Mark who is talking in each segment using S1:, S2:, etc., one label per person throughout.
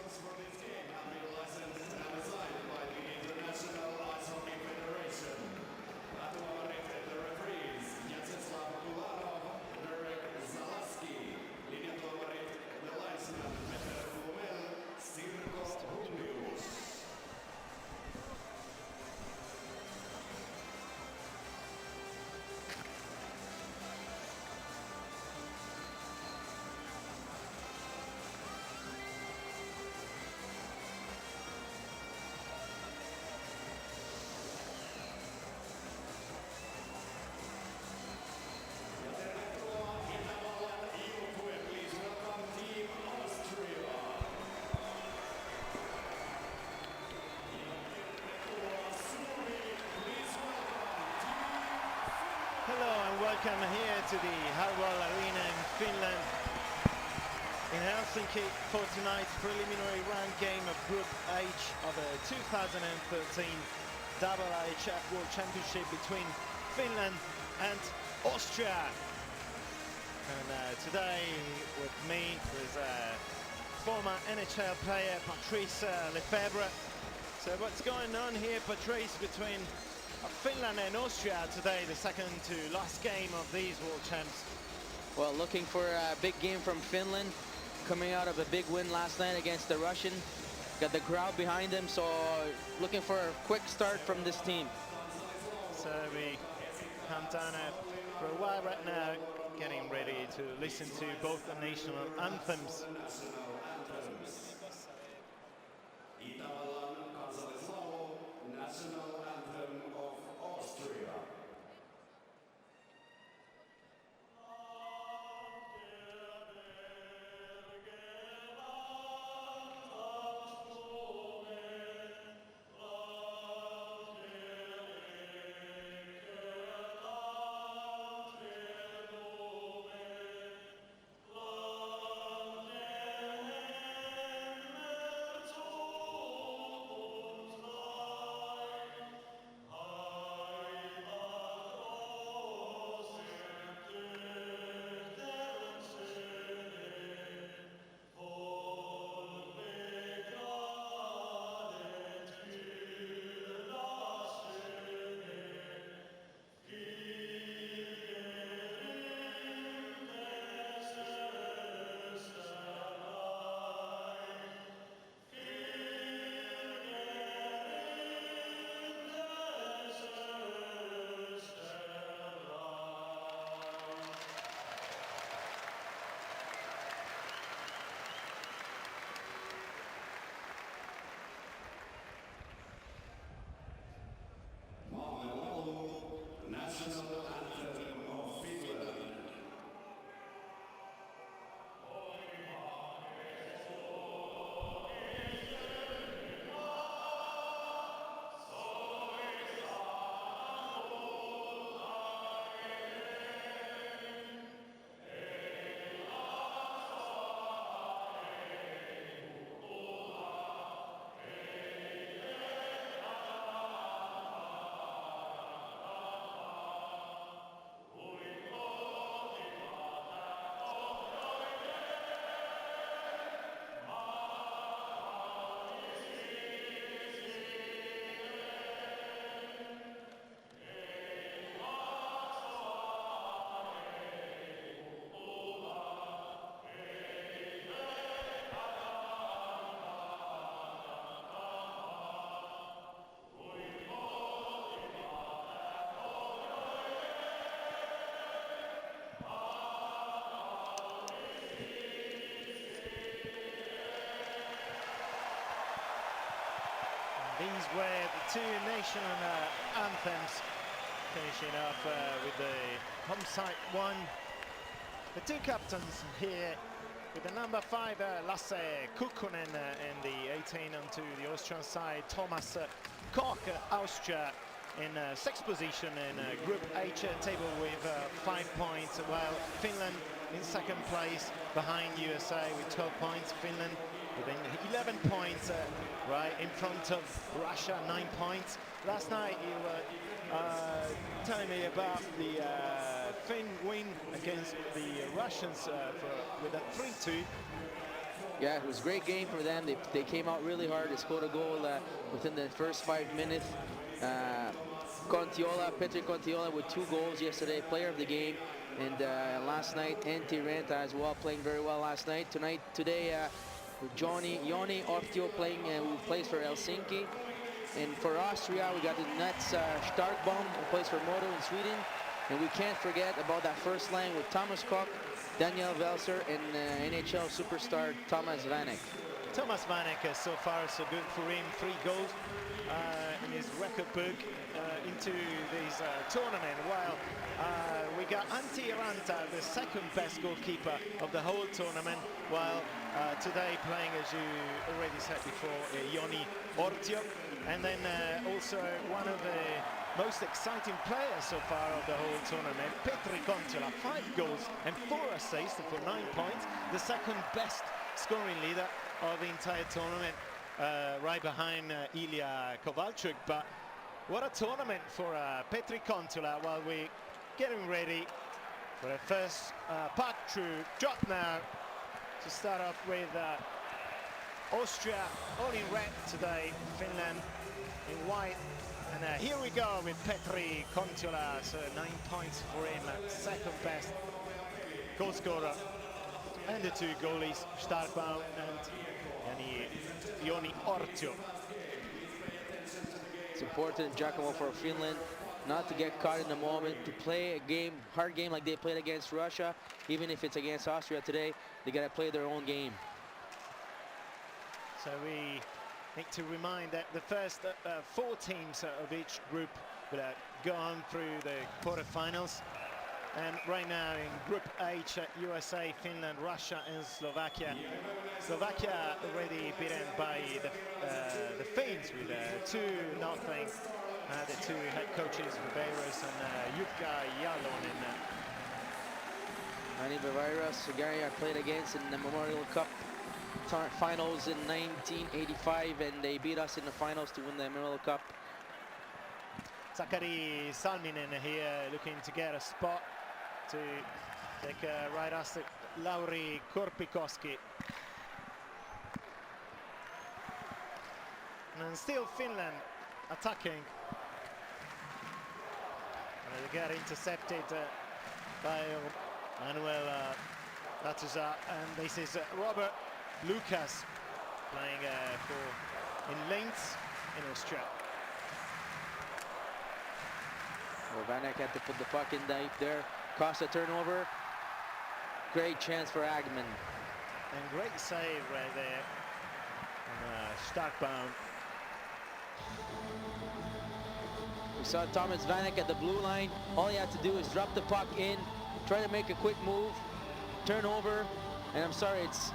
S1: Stadiums for this game have been licensed and assigned by the International Ice Hockey Federation. The referees, Yaroslav Kulanov, Derek Zalaski, linjatuomarit, the linesman, Peter Flumel, Sirko Hulius. Please welcome Team Austria.
S2: Hello and welcome here to the Hartwall Arena in Finland in Helsinki for tonight's preliminary round game of Group H of the 2013 IIHF World Championship between Finland and Austria. And today with me is former NHL player Patrice Lefebvre. So what's going on here, Patrice, between Finland and Austria today, the second to last game of these World Champs?
S3: Well, looking for a big game from Finland, coming out of a big win last night against the Russian. Got the crowd behind them, so looking for a quick start from this team.
S2: So we come down for a while right now, getting ready to listen to both the national anthems.
S1: Itävallan kansallislaulu, National Anthem of Austria. National Anthem of Finland.
S2: These were the two national anthems, finishing off with the home side one. The two captains here with the number 5, Lasse Kukkonen, and the 18 onto the Austrian side, Thomas Koch, Austria, in 6th position in Group H table with 5 points, while Finland in 2nd place behind USA with 12 points. Finland with 11 points, right in front of Russia, 9 points. Last night you were telling me about the Finn win against the Russians with a 3-2.
S3: Yeah, it was a great game for them. They came out really hard. They scored a goal within the first 5 minutes. Petri Contiola with 2 goals yesterday, player of the game. And last night, Antti Ranta as well, playing very well last night. Today, Joni Ortio playing, who plays for Helsinki. And for Austria, we got the Nets Starkbaum, who plays for Modo in Sweden. And we can't forget about that first line with Thomas Koch, Daniel Velser, and NHL superstar Thomas Vanek.
S2: Thomas Vanek, so far so good for him. 3 goals in his record book into this tournament. While we got Antti Ranta, the second best goalkeeper of the whole tournament. While today playing, as you already said before, Joni Ortio. And then also one of the most exciting players so far of the whole tournament, Petri Contiola, 5 goals and 4 assists for 9 points. The second best scoring leader of the entire tournament, right behind Ilya Kovalchuk. But what a tournament for Petri Contiola, while we're getting ready for the first puck through drop now to start off with Austria all in red today, Finland in white. And here we go with Petri Contiola, so 9 points for him, second best goal scorer. And the 2 goalies, Starkbaum and Joni Ortio.
S3: It's important, Giacomo, for Finland not to get caught in the moment, to play a game, hard game like they played against Russia. Even if it's against Austria today, they got to play their own game.
S2: So we need to remind that the first 4 teams of each group will go on through the quarterfinals. And right now in Group H, USA, Finland, Russia and Slovakia. Slovakia already beaten by the Finns with 2-0. The 2 head coaches, Viveiros and Jukka Jalonen.
S3: Manny Viveiros, a guy I played against in the Memorial Cup finals in 1985, and they beat us in the finals to win the Memorial Cup.
S2: Sakari Salminen here looking to get a spot to take a right asset, Lauri Korpikoski. And still Finland attacking. And they get intercepted by Manuel Ratuza, and this is Robert Lucas playing in Linz in Austria.
S3: Well, Vanek had to put the puck in deep there. Cost a turnover. Great chance for Agman.
S2: And great save right there. Starkbaum.
S3: We saw Thomas Vanek at the blue line. All he had to do is drop the puck in, try to make a quick move, turn over, and I'm sorry, it's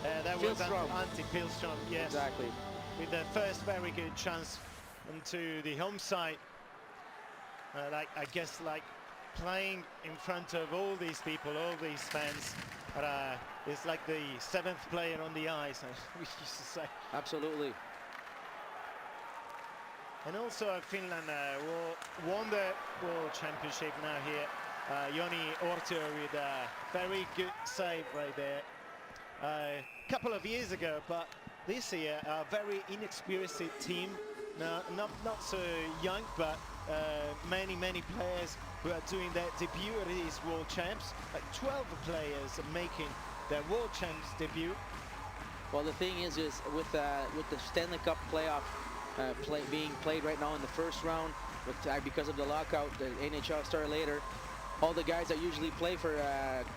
S2: that was Antti Pilström, yes.
S3: Exactly.
S2: With the first very good chance into the home side. I guess like playing in front of all these people, all these fans. It's like the 7th player on the ice, we used to say.
S3: Absolutely.
S2: And also Finland won the World Championship now here. Joni Ortio with a very good save right there. A couple of years ago, but this year a very inexperienced team. No, not so young, but many players who are doing their debut at these World Champs. Like 12 players making their World Champs debut.
S3: Well, the thing is with the Stanley Cup playoff being played right now in the first round, because of the lockout, the NHL started later. All the guys that usually play for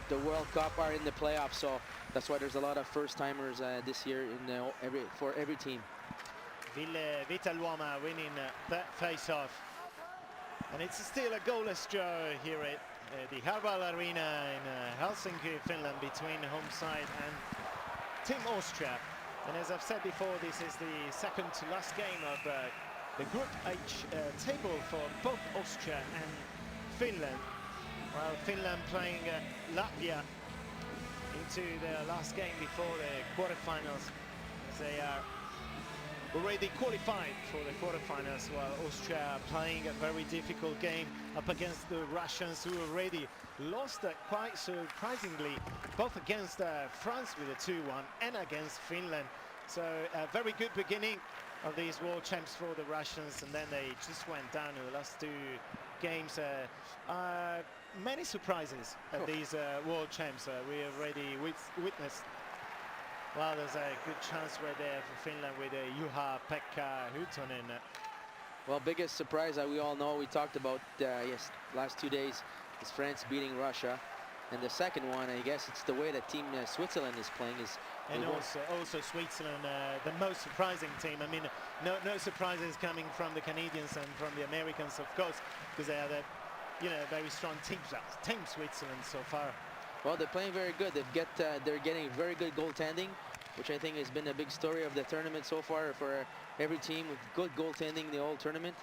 S3: the World Cup are in the playoffs, so that's why there's a lot of first-timers this year for every team.
S2: Ville Vitaluoma winning that face-off. And it's still a goalless draw here at the Hartwall Arena in Helsinki, Finland, between home side and Team Austria. And as I've said before, this is the second to last game of the Group H table for both Austria and Finland. While Finland playing Latvia into their last game before the quarterfinals, as they are already qualified for the quarterfinals, while Austria playing a very difficult game up against the Russians, who already lost quite surprisingly, both against France with a 2-1 and against Finland. So a very good beginning of these world champs for the Russians, and then they just went down in the last 2 games. Many surprises at these world champs. We already witnessed. Well, there's a good chance right there for Finland with Juha-Pekka Huhtonen.
S3: Well, biggest surprise that we all know, we talked about last 2 days, is France beating Russia. And the second one, I guess it's the way that team Switzerland is playing.
S2: And also Switzerland, the most surprising team. I mean, no surprises coming from the Canadians and from the Americans, of course, because they are the, very strong team Switzerland so far.
S3: Well, they're playing very good. They're getting very good goaltending, which I think has been a big story of the tournament so far for every team, with good goaltending the whole tournament.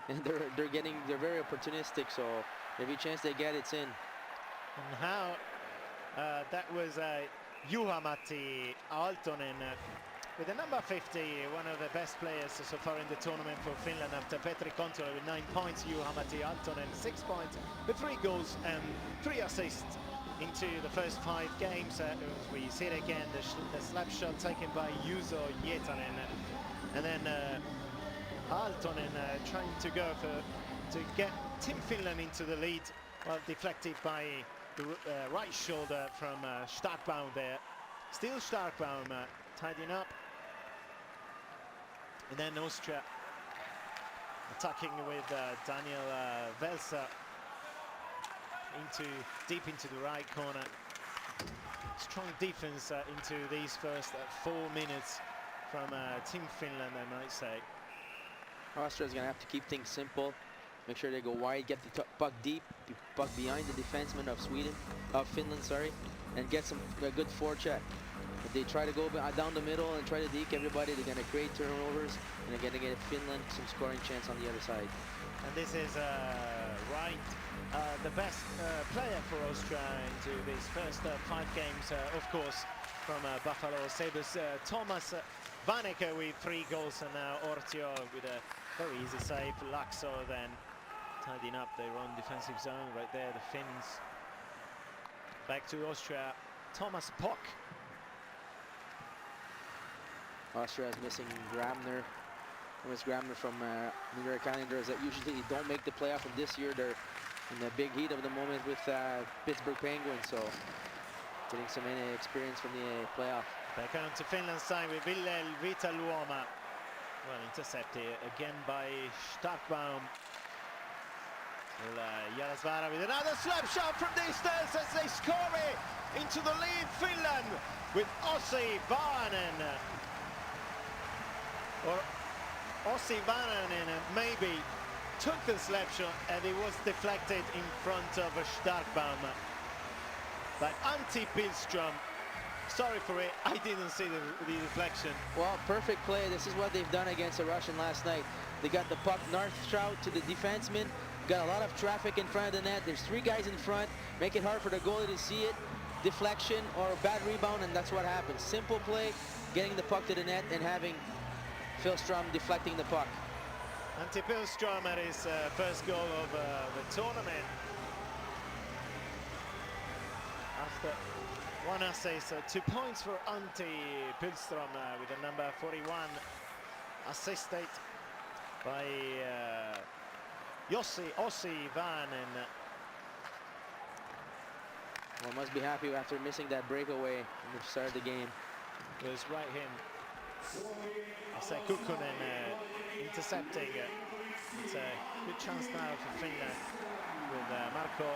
S3: And they're very opportunistic, so every chance they get, it's in.
S2: And how that was Juha-Matti Aaltonen with the number 50, one of the best players so far in the tournament for Finland after Petri Kontula with 9 points. Juha-Matti Aaltonen 6 points with 3 goals and 3 assists into the first 5 games. We see it again, the slap shot taken by Juuso Hietanen, and then Aaltonen trying to go to get Team Finland into the lead, well, deflected by the right shoulder from Starkbaum there. Still Starkbaum tidying up. And then Austria attacking with Daniel Welser deep into the right corner. Strong defense into these first 4 minutes from Team Finland, I might say.
S3: Austria's gonna have to keep things simple. Make sure they go wide, get the puck deep, puck behind the defenseman of Finland, sorry, and get a good forecheck. If they try to go down the middle and try to deke everybody, they're gonna create turnovers, and they're gonna get Finland some scoring chance on the other side.
S2: And this is the best player for Austria into these first 5 games, of course, from Buffalo Sabres, Thomas Vanek with 3 goals, and now Ortio with a very easy save. Laxo then tidying up their own defensive zone right there, the Finns. Back to Austria, Thomas Pock.
S3: Austria is missing Grabner. Thomas Grabner from New York Islanders that usually don't make the playoff, and this year they're in the big heat of the moment with Pittsburgh Penguins, so getting some experience from the playoff. Back
S2: on to Finland's side with Ville Vitaluoma. Well, intercepted again by Starkbaum. Jalasvaara with another slap shot from distance as they score it into the lead. Finland with Ossi Vaananen. Or Ossi Vaananen maybe took the slap shot and it was deflected in front of Starkbaum by Antti Billström. Sorry for it, I didn't see the deflection.
S3: Well, perfect play. This is what they've done against the Russian last night. They got the puck north-south to the defenseman, got a lot of traffic in front of the net. There's 3 guys in front, make it hard for the goalie to see it. Deflection or a bad rebound, and that's what happens. Simple play, getting the puck to the net and having Billström deflecting the puck.
S2: Antti Billström at his first goal of the tournament. After 1 assist, 2 points for Antti Billström with the number 41, assisted by Ossi Vaananen.
S3: Well, must be happy after missing that breakaway in the start of the game.
S2: It was right him. Ase Kukkonen intercepting. It's a good chance now for Finland with Marko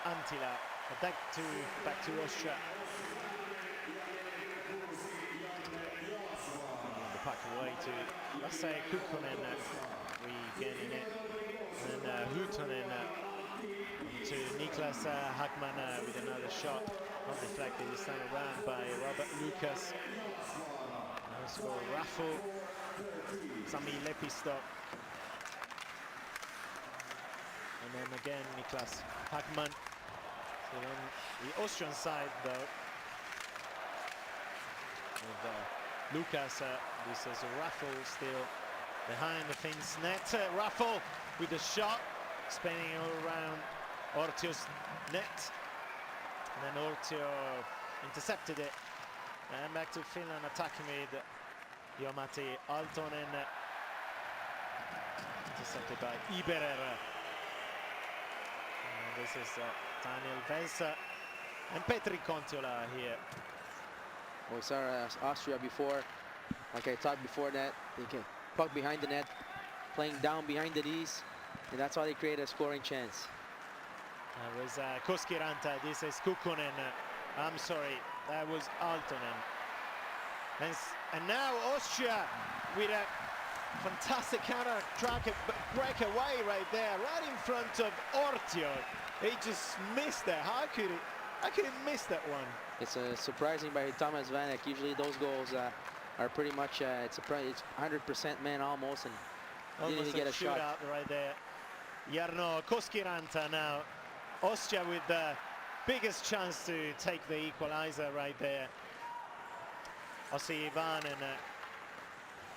S2: Anttila. Back to Austria. The puck away to Ase Kukkonen, regaining it. And Huhtonen to Niklas Hackman with another shot. Not deflected this time around by Robert Lucas. For Raffle, Sami Lepisto. And then again Niklas Hackman. So on the Austrian side though, with Lucas. This is a Raffle still behind the Finns net. Raffle with the shot, spinning all around Ortio's net. And then Ortio intercepted it. And back to Finland attacking with Jomati Aaltonen. Intercepted by Iberer. And this is Daniel Velsa and Petri Kontiola here.
S3: We saw Austria before, like I talked before that, they can puck behind the net, playing down behind the knees, and that's how they create a scoring chance.
S2: That was Koskiranta, this is Kukkonen. I'm sorry, that was Aaltonen. And now Austria with a fantastic counter-track breakaway right there, right in front of Ortio. He just missed that. How could he miss that one?
S3: It's surprising by Thomas Vanek. Usually those goals are pretty much it's 100% man almost, and didn't even get a shot
S2: out right there. Jarno Koskiranta now. Austria with the biggest chance to take the equalizer right there. Ossi Ivan, and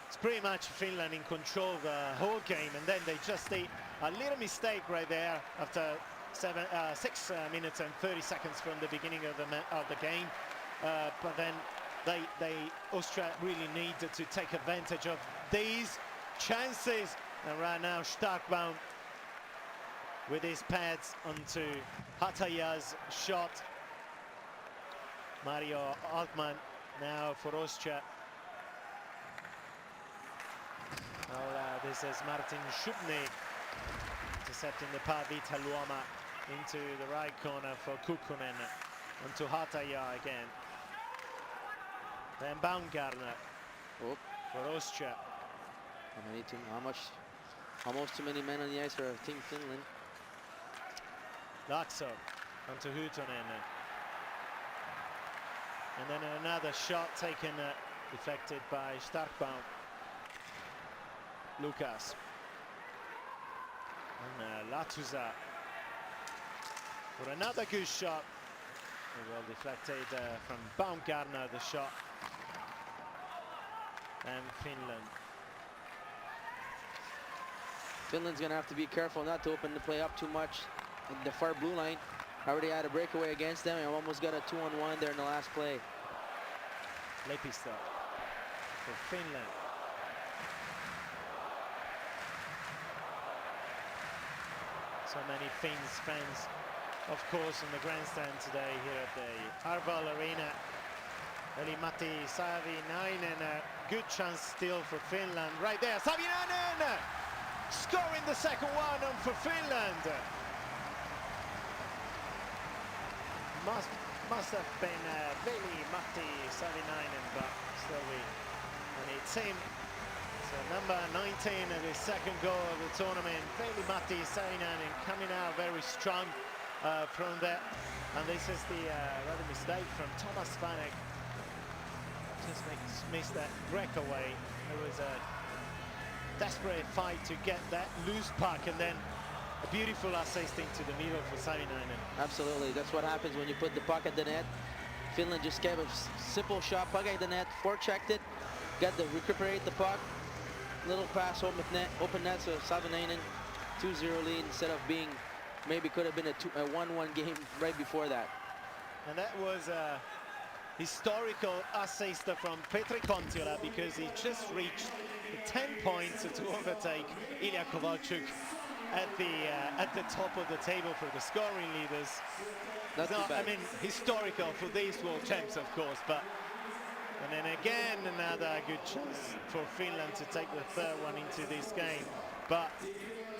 S2: it's pretty much Finland in control of the whole game, and then they just did a little mistake right there after 6 minutes and 30 seconds from the beginning of the game. But then Austria really needed to take advantage of these chances, and right now Starkbaum with his pads onto Hataya's shot. Mario Altman now for Austria. This is Martin Schubny intercepting the puck. Vita Luoma into the right corner for Kukkonen, onto Hataya again. Then Baumgartner for Austria.
S3: Almost too many men on the ice for Team Finland.
S2: Laakso onto Huutonen. And then another shot taken, deflected by Starkbaum. Lucas. And Latuza for another good shot. Well deflected from Baumgartner, the shot. And
S3: Finland's gonna have to be careful not to open the play up too much in the far blue line. Already had a breakaway against them and almost got a 2-on-1 there in the last play.
S2: Lepistö for Finland. So many Finns fans, of course, in the grandstand today here at the Arval Arena. Veli-Matti Savinainen, a good chance still for Finland. Right there, Savinainen scoring the second one for Finland. Must have been Veli-Matti Savinainen, but still it's him. So number 19 and his second goal of the tournament. Veli-Matti Savinainen coming out very strong from that. And this is the rather mistake from Thomas Vanek. Just missed that breakaway. There was a desperate fight to get that loose puck, and then a beautiful assist into the middle for Savinainen.
S3: Absolutely, that's what happens when you put the puck at the net. Finland just gave a simple shot, puck at the net, forechecked it, recuperate the puck, little pass open net, so Savinainen 2-0 lead instead of being, maybe could have been a 1-1 game right before that.
S2: And that was a historical assist from Petri Kontiola, because he just reached the 10 points to overtake Ilya Kovalchuk at the top of the table for the scoring leaders.
S3: Not too bad.
S2: I mean, historical for these world champs, of course, but and then again another good chance for Finland to take the third one into this game. But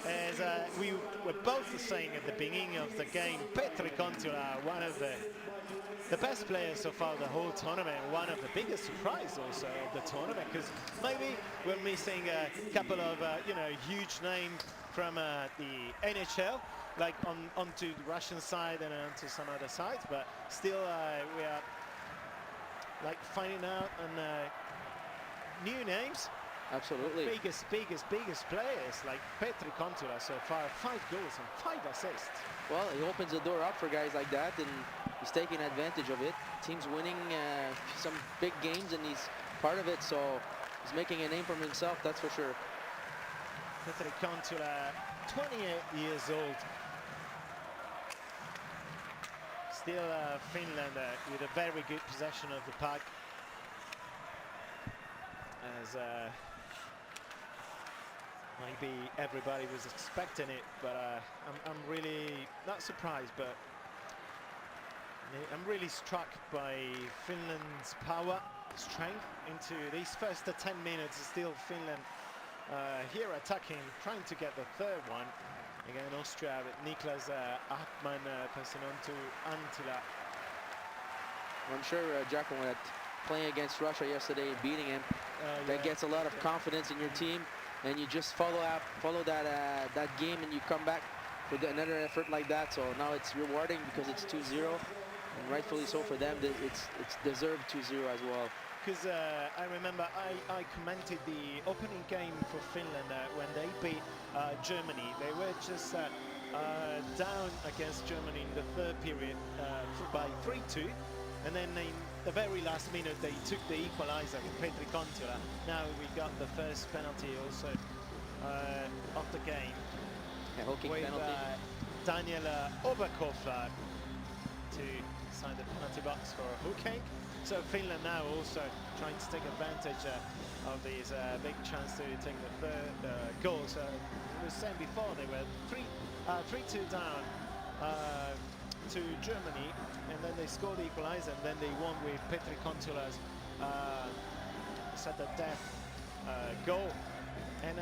S2: as we were both saying at the beginning of the game, Petri Kontiola, one of the best players so far the whole tournament, one of the biggest surprises also of the tournament, because maybe we're missing a couple of huge names from the NHL, like onto the Russian side and onto some other sides, but still we are like finding out on new names.
S3: Absolutely.
S2: Biggest players like Petri Kontiola so far, 5 goals and 5 assists.
S3: Well, he opens the door up for guys like that, and he's taking advantage of it. Team's winning some big games, and he's part of it, so he's making a name for himself, that's for sure.
S2: Petri Kontula, 28 years old. Still Finland with a very good possession of the puck. As maybe everybody was expecting it, but I'm really not surprised, but I'm really struck by Finland's power, strength into these first 10 minutes. Still Finland here attacking, trying to get the third one. Again, Austria with Niklas Ackman passing on to Antila.
S3: I'm sure Jacko, playing against Russia yesterday and beating him, that gets a lot of confidence in your team, and you just follow that game and you come back with another effort like that. So now it's rewarding because it's 2-0, and rightfully so for them. It's deserved 2-0 as well.
S2: Because I remember I commented the opening game for Finland when they beat Germany. They were just down against Germany in the third period by 3-2, and then in the very last minute they took the equalizer with Petri Kontula. Now we got the first penalty also of the game,
S3: Hooking
S2: with
S3: penalty.
S2: Daniel Overkov to sign the penalty box for hooking. So Finland now also trying to take advantage of this big chance to take the third goal. So I was saying before, they were 3-2 down to Germany, and then they scored the equalizer, and then they won with Petri Kontula's sudden death goal. And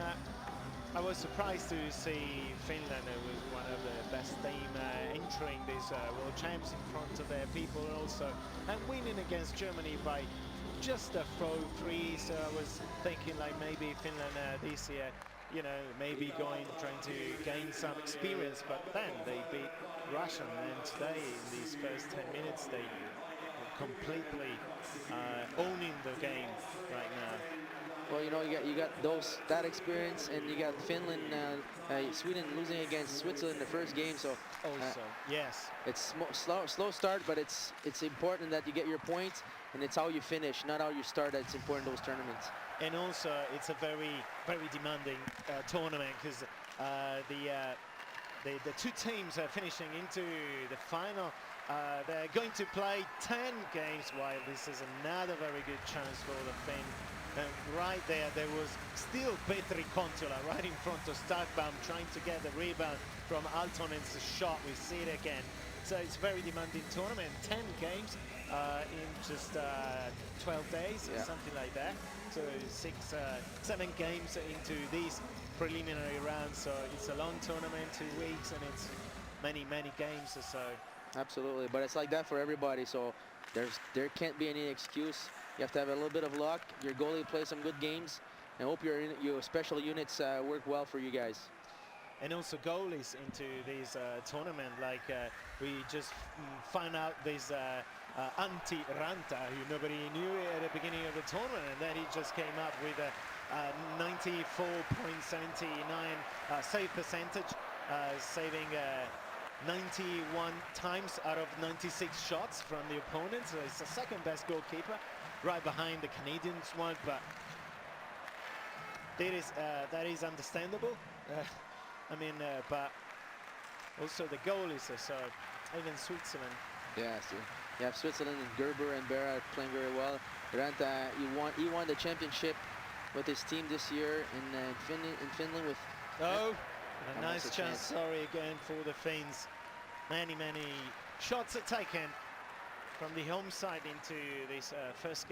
S2: I was surprised to see Finland, who was one of the best team entering this World Champs in front of their people also, and winning against Germany by just a throw three. So I was thinking like maybe Finland this year, you know, maybe trying to gain some experience, but then they beat Russia, and today in these first 10 minutes they were completely owning the game right now.
S3: Well, you know, you got that experience, and you got Finland, Sweden losing against Switzerland in the first game. So
S2: Also, yes.
S3: it's slow start, but it's important that you get your points, and it's how you finish, not how you start. That's important in those tournaments.
S2: And also, it's a very demanding tournament, because the two teams are finishing into the final. They're going to play 10 games, while this is another very good chance for the Finns. And right there was still Petri Kontula right in front of Starkbaum, trying to get the rebound from Altonen's shot. We see it again. So it's a very demanding tournament. 10 games in just 12 days, or something like that. So 7 games into these preliminary rounds. So it's a long tournament, 2 weeks, and it's many games or so.
S3: Absolutely, but it's like that for everybody. So there can't be any excuse. You have to have a little bit of luck. Your goalie plays some good games, and hope your special units work well for you guys.
S2: And also goalies into this tournament, like we just found out this Antti Ranta, who nobody knew at the beginning of the tournament, and then he just came up with a 94.79 save percentage, saving 91 times out of 96 shots from the opponent. So it's the second best goalkeeper, right behind the Canadians one, but that is understandable. I mean, but also the goalies, so even Switzerland.
S3: Yeah, so you have Switzerland and Gerber and Berra playing very well. Ranta, he won the championship with his team this year in Finland with.
S2: Oh, a nice chance. Sorry again for the Finns. Many shots are taken from the home side into this first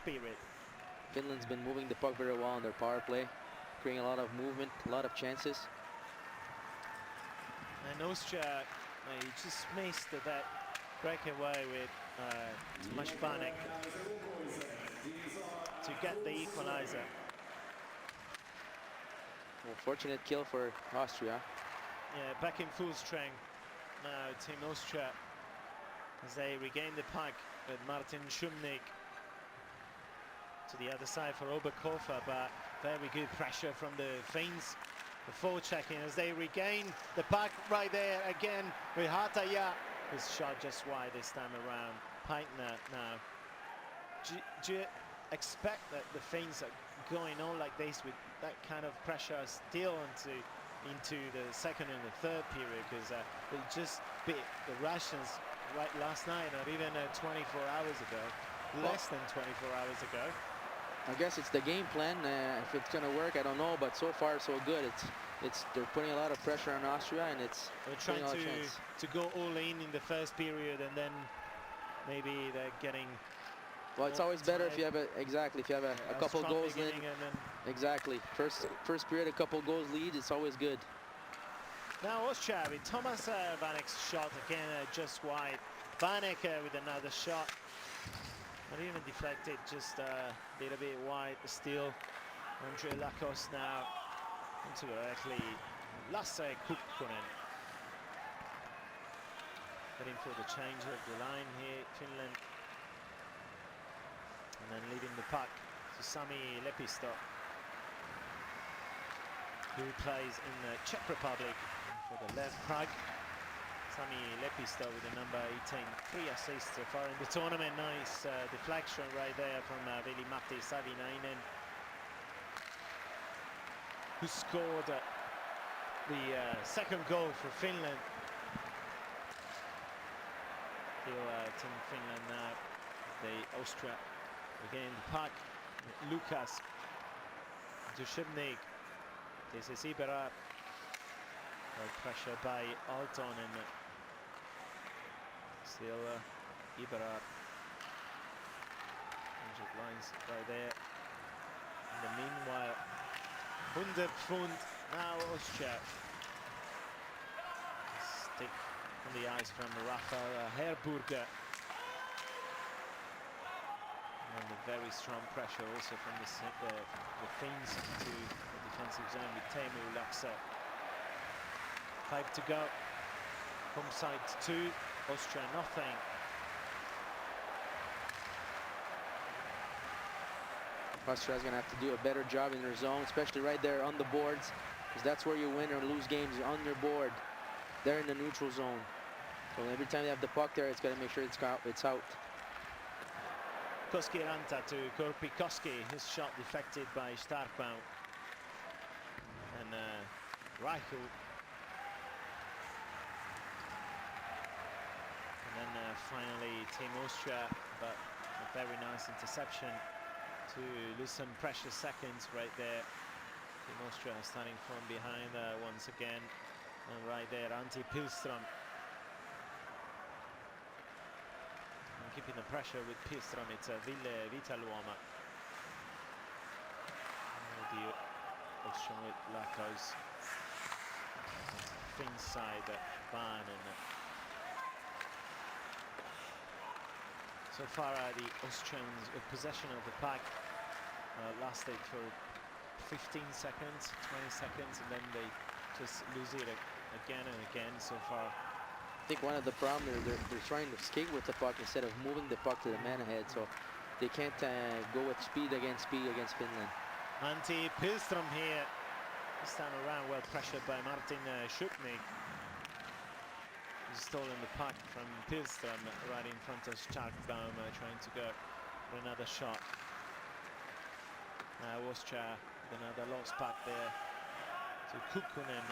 S2: period.
S3: Finland's been moving the puck very well on their power play, creating a lot of movement, a lot of chances.
S2: And Austria, just missed that breakaway with Tomasz Banek to get the equalizer.
S3: Well, fortunate kill for Austria.
S2: Yeah, back in full strength now, Team Austria, as they regain the puck with Martin Shumnik to the other side for Oberkofer, but very good pressure from the Finns. The forechecking as they regain the puck right there again with Hataja. His shot just wide this time around. Peitner now. expect that the Finns are going on like this with that kind of pressure still into the second and the third period, because they just beat the Russians right last night, or even 24 hours ago, less than 24 hours ago.
S3: I guess it's the game plan. If it's gonna work, I don't know, but so far so good. They're putting a lot of pressure on Austria, and
S2: they're trying to go all in the first period, and then maybe they're getting.
S3: Well, it's always better if you have a couple goals in.
S2: And then
S3: exactly. First period, a couple goals lead. It's always good.
S2: Now Austria with Thomas Vanek's shot again, just wide. Vanek with another shot. Not even deflected, just a little bit wide. Still, Andre Lacoste now into directly Lasse Kukkonen. Heading for the change of the line here, Finland. And then leaving the puck to Sami Lepisto, who plays in the Czech Republic for the Lev Prague. Sami Lepisto with the number 18, 3 assists so far in the tournament. Nice deflection right there from Veli-Matti Savinainen, who scored the second goal for Finland. Still Team Finland now. The Austria again the puck. Lukas Dushevnik. This is Ibera. Pressure by Alton, and still Ibera. Injured lines right there. In the meanwhile, 100 Pfund, now Austria. Stick on the ice from Rafael Herburger. And the very strong pressure also from the Finns to the defensive zone with Teemu Laakso. 5 to go. Home side 2, Austria nothing.
S3: Austria's gonna have to do a better job in their zone, especially right there on the boards, because that's where you win or lose games, on your board. They're in the neutral zone. So every time they have the puck there, it's gotta make sure it's out.
S2: Koski-Ranta to Korpikoski, his shot deflected by Starkbaum. And Reichel. And then finally Team Austria, but a very nice interception to lose some precious seconds right there. Team Austria starting from behind once again. And right there, Antti Pilström. And keeping the pressure with Pilström, it's Ville Vitaluoma. The Austrian with Lakos. Finn side, Van, and so far the Austrians with possession of the puck lasted for 15 seconds, 20 seconds, and then they just lose it again and again so far.
S3: I think one of the problems is they're trying to skate with the puck instead of moving the puck to the man ahead, so they can't go with speed against Finland.
S2: Antti Pilström here, this time around well pressured by Martin Schupnik. He's stolen the puck from Pilström right in front of Starkbaum, trying to go for another shot. Now Austria with another lost puck there to Kukkonen.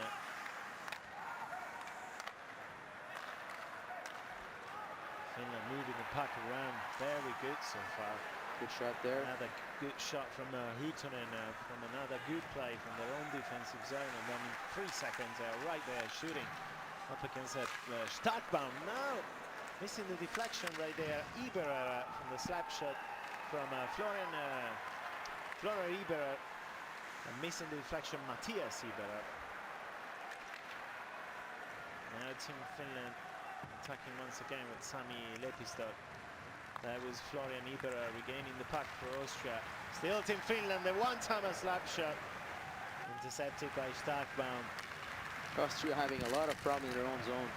S2: Finland moving the puck around very good so far.
S3: Good shot there.
S2: Another good shot from Huutonen from another good play from their own defensive zone, and then in 3 seconds right there shooting up against Starkbaum. Now missing the deflection right there. Iberer from the slap shot from Florian Iberer, and missing the deflection Matthias Iberer. Now Team Finland attacking once again with Sami Lepisto. There was Florian Iberer regaining the puck for Austria. Still Team Finland, the one-timer slap shot intercepted by Starkbaum.
S3: Austria having a lot of problems in their own zone.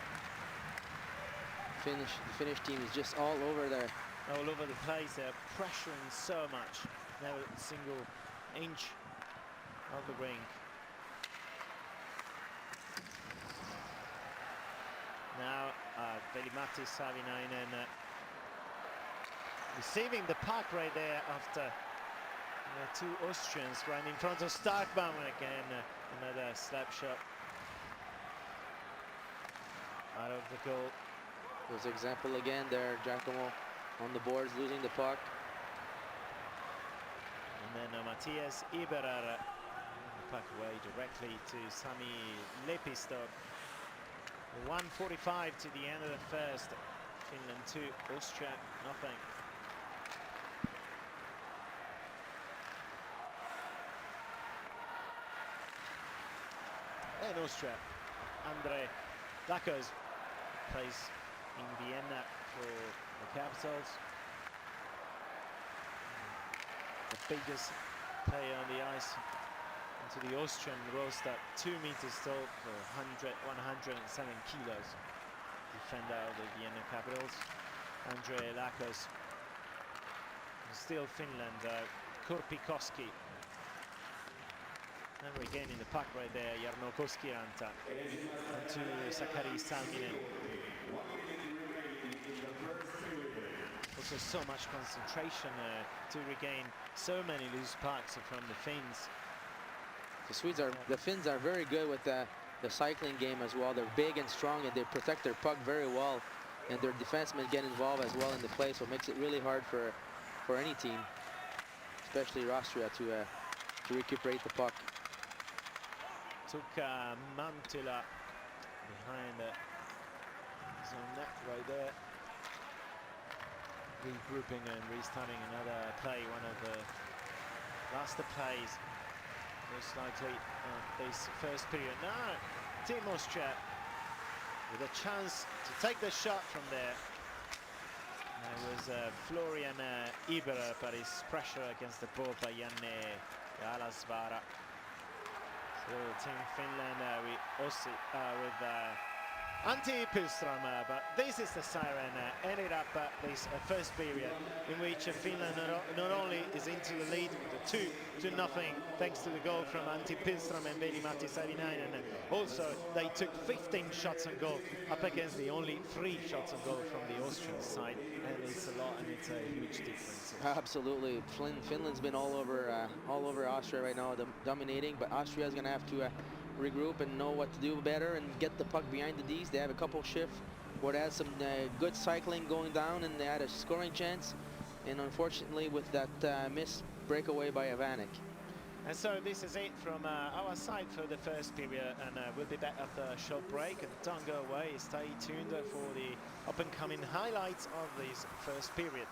S3: The Finnish team is just all over there.
S2: All over the place, they're pressuring so much. Never a single inch of the rink. Now Veli-Matti Savinainen receiving the puck right there after Two Austrians right in front of Starkbaum again. Another slap shot out of the goal.
S3: There's example again there, Giacomo on the boards losing the puck.
S2: And then Matthias Eberer, the puck away directly to Sami Lepistok. 1:45 to the end of the first. Finland 2, Austria nothing. And Austria, Andre Lakos plays in Vienna for the Capitals. The biggest player on the ice into the Austrian roster, 2 meters tall for 107 kilos. Defender of the Vienna Capitals, Andre Lakos. Still Finland, Kurpikoski. And regaining the puck right there, Jarno Koskiranta to Sakari Salminen. Also so much concentration to regain so many loose pucks from the Finns.
S3: The Finns are very good with the cycling game as well. They're big and strong and they protect their puck very well. And their defensemen get involved as well in the play, so it makes it really hard for any team, especially Austria, to recuperate the puck.
S2: Took Mantila behind the zone net right there. Regrouping and restarting another play, one of the last plays, most likely this first period. Now, Team Austria with a chance to take the shot from there. There was Florian Eberer, but his pressure against the ball by Janne Alasvara. So Team Finland with Antti Pilström, but this is the siren. Ended up this first period in which Finland not only is into the lead with a 2-0 thanks to the goal from Antti Pilström and Veli-Matti Saarinainen. Also, they took 15 shots on goal up against the only 3 shots on goal from the Austrian side, and it's a lot and it's a huge difference.
S3: Absolutely, Finland's been all over Austria right now, dominating, but Austria is going to have to regroup and know what to do better and get the puck behind the D's. They have a couple shifts where they had some good cycling going down and they had a scoring chance, and unfortunately with that missed breakaway by Avanek.
S2: And so this is it from our side for the first period, and we'll be back after a short break. And don't go away, stay tuned for the up-and-coming highlights of this first period.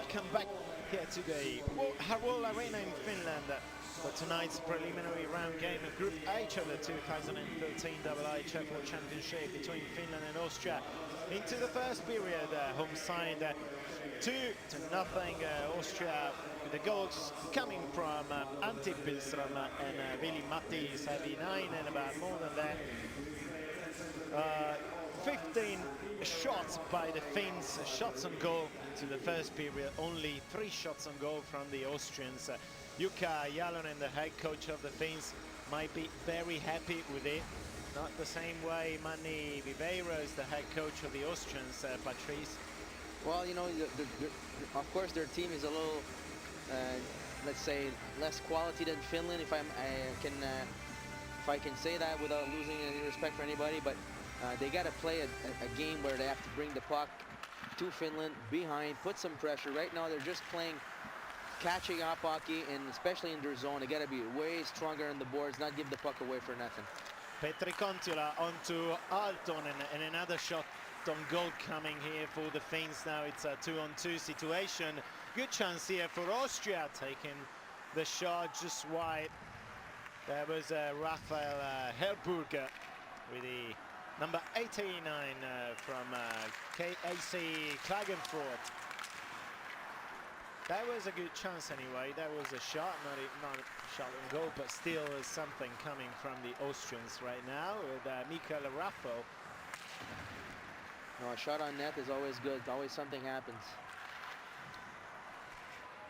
S2: welcome back here to the Harwell Arena in Finland for tonight's preliminary round game of Group H of the 2013 IIHF World Championship between Finland and Austria. Into the first period, home side 2-0. Austria with the goals coming from Antti Pilström and Veli-Matti Savinainen, and about more than that. 15 shots by the Finns, shots on goal into the first period, only 3 shots on goal from the Austrians. Jukka Jalonen, the head coach of the Finns, might be very happy with it. Not the same way Manni Viveiros, the head coach of the Austrians, Patrice.
S3: Well, you know, of course their team is a little, let's say, less quality than Finland, if I can say that without losing any respect for anybody, but they got to play a game where they have to bring the puck to Finland behind, put some pressure. Right now they're just playing catching up hockey, and especially in their zone, they got to be way stronger on the boards, not give the puck away for nothing.
S2: Petri Kontiola onto Alton, and another shot on goal coming here for the Finns. Now it's a 2-on-2 situation. Good chance here for Austria, taking the shot just wide. There was Rafael Herburger with the number 89 from KAC Klagenfurt. That was a good chance anyway. That was a shot, not a shot on goal, but still something coming from the Austrians right now with Mikael Raffo.
S3: No, a shot on net is always good. Always something happens.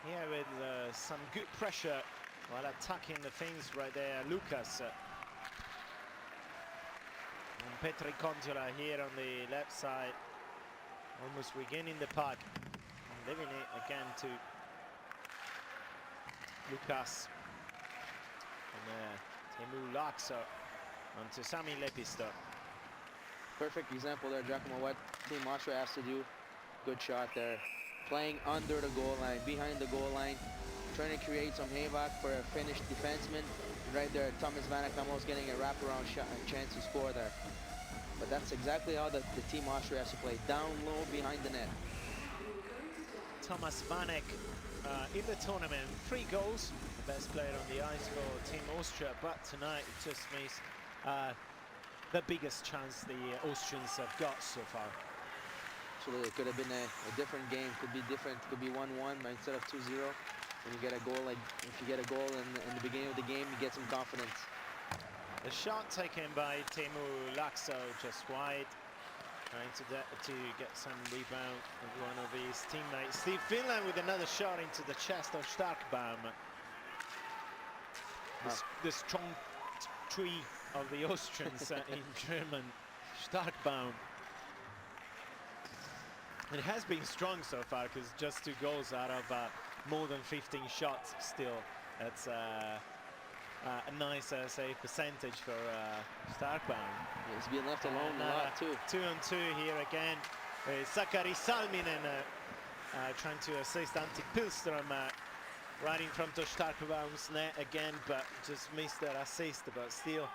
S2: Yeah, with some good pressure while attacking the Finns right there, Lucas. And Petri Kontiola here on the left side, almost regaining the puck. Leaving it again to Lucas. And Teemu Laakso onto Sami Lepisto.
S3: Perfect example there, Giacomo, what Team Austria has to do. Good shot there. Playing under the goal line, behind the goal line, trying to create some havoc for a Finnish defenseman. Right there, Thomas Vanek almost getting a wraparound shot, a chance to score there. But that's exactly how the Team Austria has to play, down low behind the net.
S2: Thomas Vanek in the tournament, 3 goals, the best player on the ice for Team Austria, but tonight it just missed the biggest chance the Austrians have got so far.
S3: Absolutely, it could have been a different game, could be different, could be 1-1 instead of 2-0. When you get a goal, like if you get a goal in the beginning of the game, you get some confidence.
S2: The shot taken by Teemu Laakso, just wide. Trying to get some rebound of one of his teammates. Steve Finland with another shot into the chest of Starkbaum. The strong tree of the Austrians in German, Starkbaum. It has been strong so far, because just 2 goals out of more than 15 shots still. That's a nice save percentage for Starkbaum.
S3: He's been left alone a lot too.
S2: 2-on-2 here again. Sakari Salminen trying to assist Antti Pilström right in front of Starkbaum's net again, but just missed that assist. But still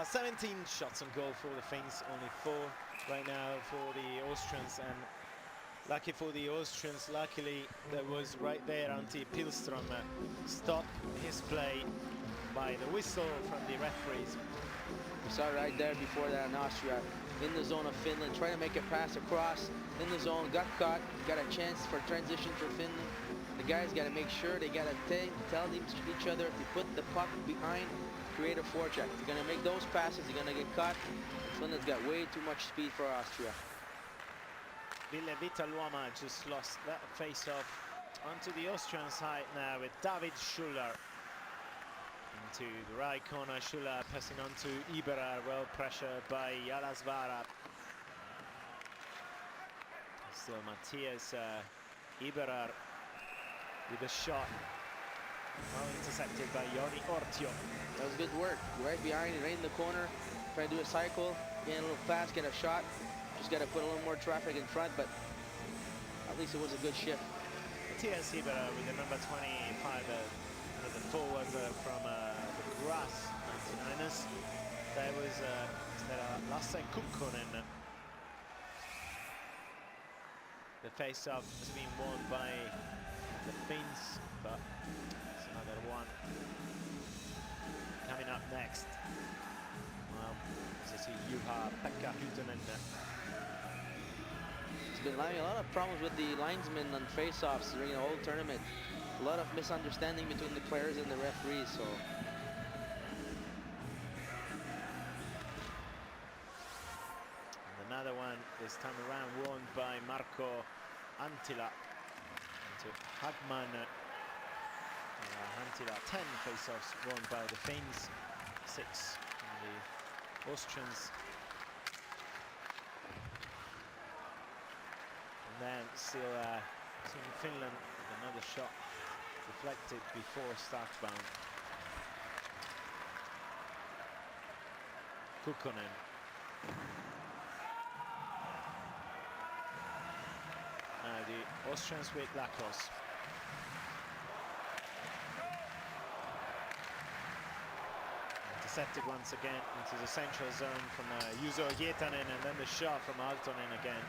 S2: 17 shots on goal for the Finns, only 4 right now for the Austrians. And lucky for the Austrians, luckily that was right there Antti Pilström stopped his play by the whistle from the referees.
S3: We saw right there before that in Austria, in the zone of Finland, trying to make a pass across in the zone, got caught, got a chance for transition for Finland. The guys got to make sure, they got to tell each other to put the puck behind, create a forecheck. If you're going to make those passes, you're going to get caught. Finland's got way too much speed for Austria.
S2: Ville Vitaluoma just lost that face-off onto the Austrian side now with David Schuller. Into the right corner, Schuller passing on to Iberar, well pressured by Jalasvara. Still Matthias Iberar with a shot. Well intercepted by Joni Ortio.
S3: That was good work. Right behind, right in the corner, trying to do a cycle, getting a little fast, get a shot. Just got to put a little more traffic in front, but at least it was a good shift.
S2: Matthias Iberar with the number 25, the forward from the Grass 99ers. There was Lasse Kukkonen. The face-off has been won by the Finns, but it's another one coming up next. Well, as I see, Pekka Hytönen.
S3: There's been a lot of problems with the linesmen on face-offs during the whole tournament. A lot of misunderstanding between the players and the referees. So.
S2: And another one this time around won by Marko Anttila. To Hagman. Anttila 10 face-offs won by the Finns, 6 from the Austrians. And then still in Finland, another shot deflected before Starkbound. Kukkonen. The Austrians with Lakos. Intercepted once again into the central zone from Juuso Hietanen, and then the shot from Aaltonen again.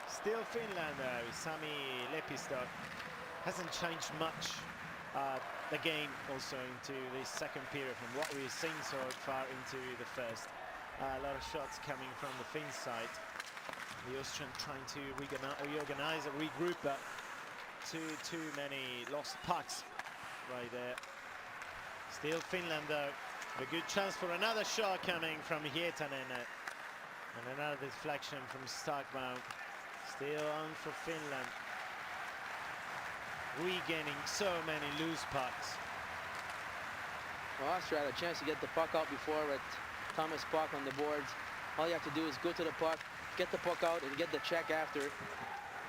S2: Still Finland with Sami Lepistö. Hasn't changed much the game also into this second period from what we've seen so far into the first. A lot of shots coming from the Finn side. The Austrian trying to reorganize and regroup, but too many lost pucks right there. Still Finland though. A good chance for another shot coming from Hietanen, and another deflection from Starkbound. Still on for Finland. Regaining so many loose pucks.
S3: Well, Austria had a chance to get the puck out before with Thomas Puck on the boards. All you have to do is go to the puck, get the puck out, and get the check after.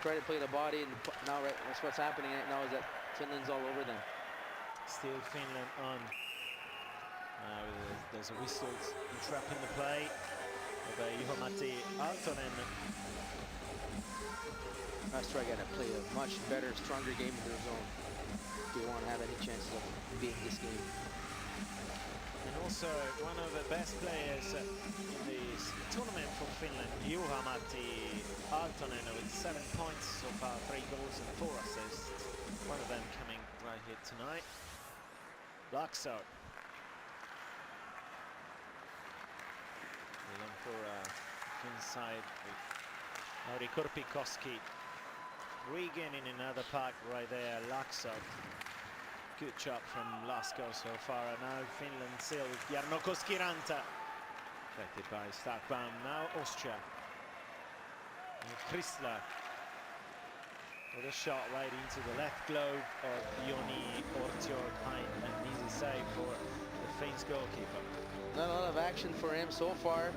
S3: Try to play the body, and now that's what's happening right now is that Finland's all over them.
S2: Still Finland on. There's a whistle interrupting the play by Juha-Matti Aaltonen.
S3: Austria got to play a much better, stronger game in their zone if they want to have any chances of beating this game.
S2: And also one of the best players in this tournament for Finland, Juha-Matti Aaltonen, with 7 points so far, 3 goals and 4 assists. One of them coming right here tonight. Laakso. For inside with Lauri Korpikoski. Regaining another puck right there, Laakso. Good job from Laakso so far, and now Finland still with Jarno Koskiranta. Affected by Starkbound, now Austria. And Chrysler with a shot right into the left glove of Joni Ortio. An easy save for the Finns goalkeeper.
S3: Not a lot of action for him so far.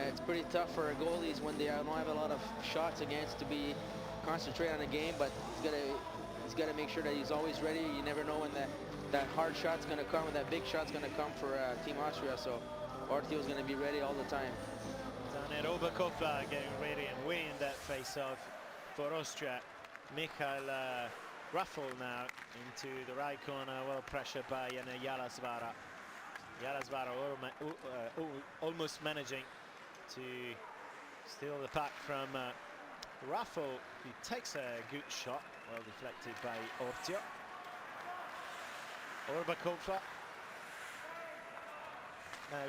S3: It's pretty tough for goalies when they don't have a lot of shots against to be concentrate on the game, but he's got to make sure that he's always ready. You never know when that hard shot's going to come, and that big shot's going to come for Team Austria, so Ortio's going to be ready all the time.
S2: Daniel Oberkopfer getting ready and winning that face-off for Austria. Mikhail Raffel now into the right corner, well pressured by Jalasvaara. Jalasvaara almost managing to steal the puck from Raffel. He takes a good shot, well deflected by Ortio. Orbakova.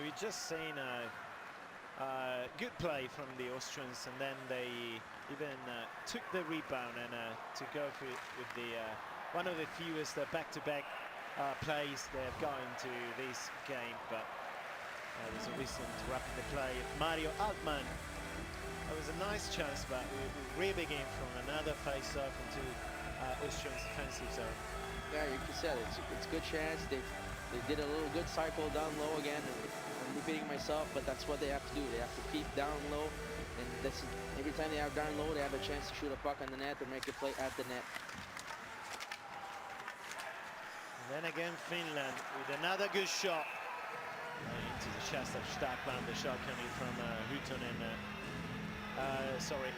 S2: We've just seen a good play from the Austrians, and then they even took the rebound and to go with the one of the fewest back-to-back plays they've got into this game, but there's a whistle interrupting the play. Mario Altman. That was a nice chance, but we re-begin from another face-off into Austrian's defensive zone.
S3: Yeah, you said it's a good chance. They did a little good cycle down low again. I'm repeating myself, but that's what they have to do. They have to keep down low, and every time they have down low, they have a chance to shoot a puck on the net or make a play at the net.
S2: And then again, Finland with another good shot into the chest of Starkbound. The shot coming from Hytönen.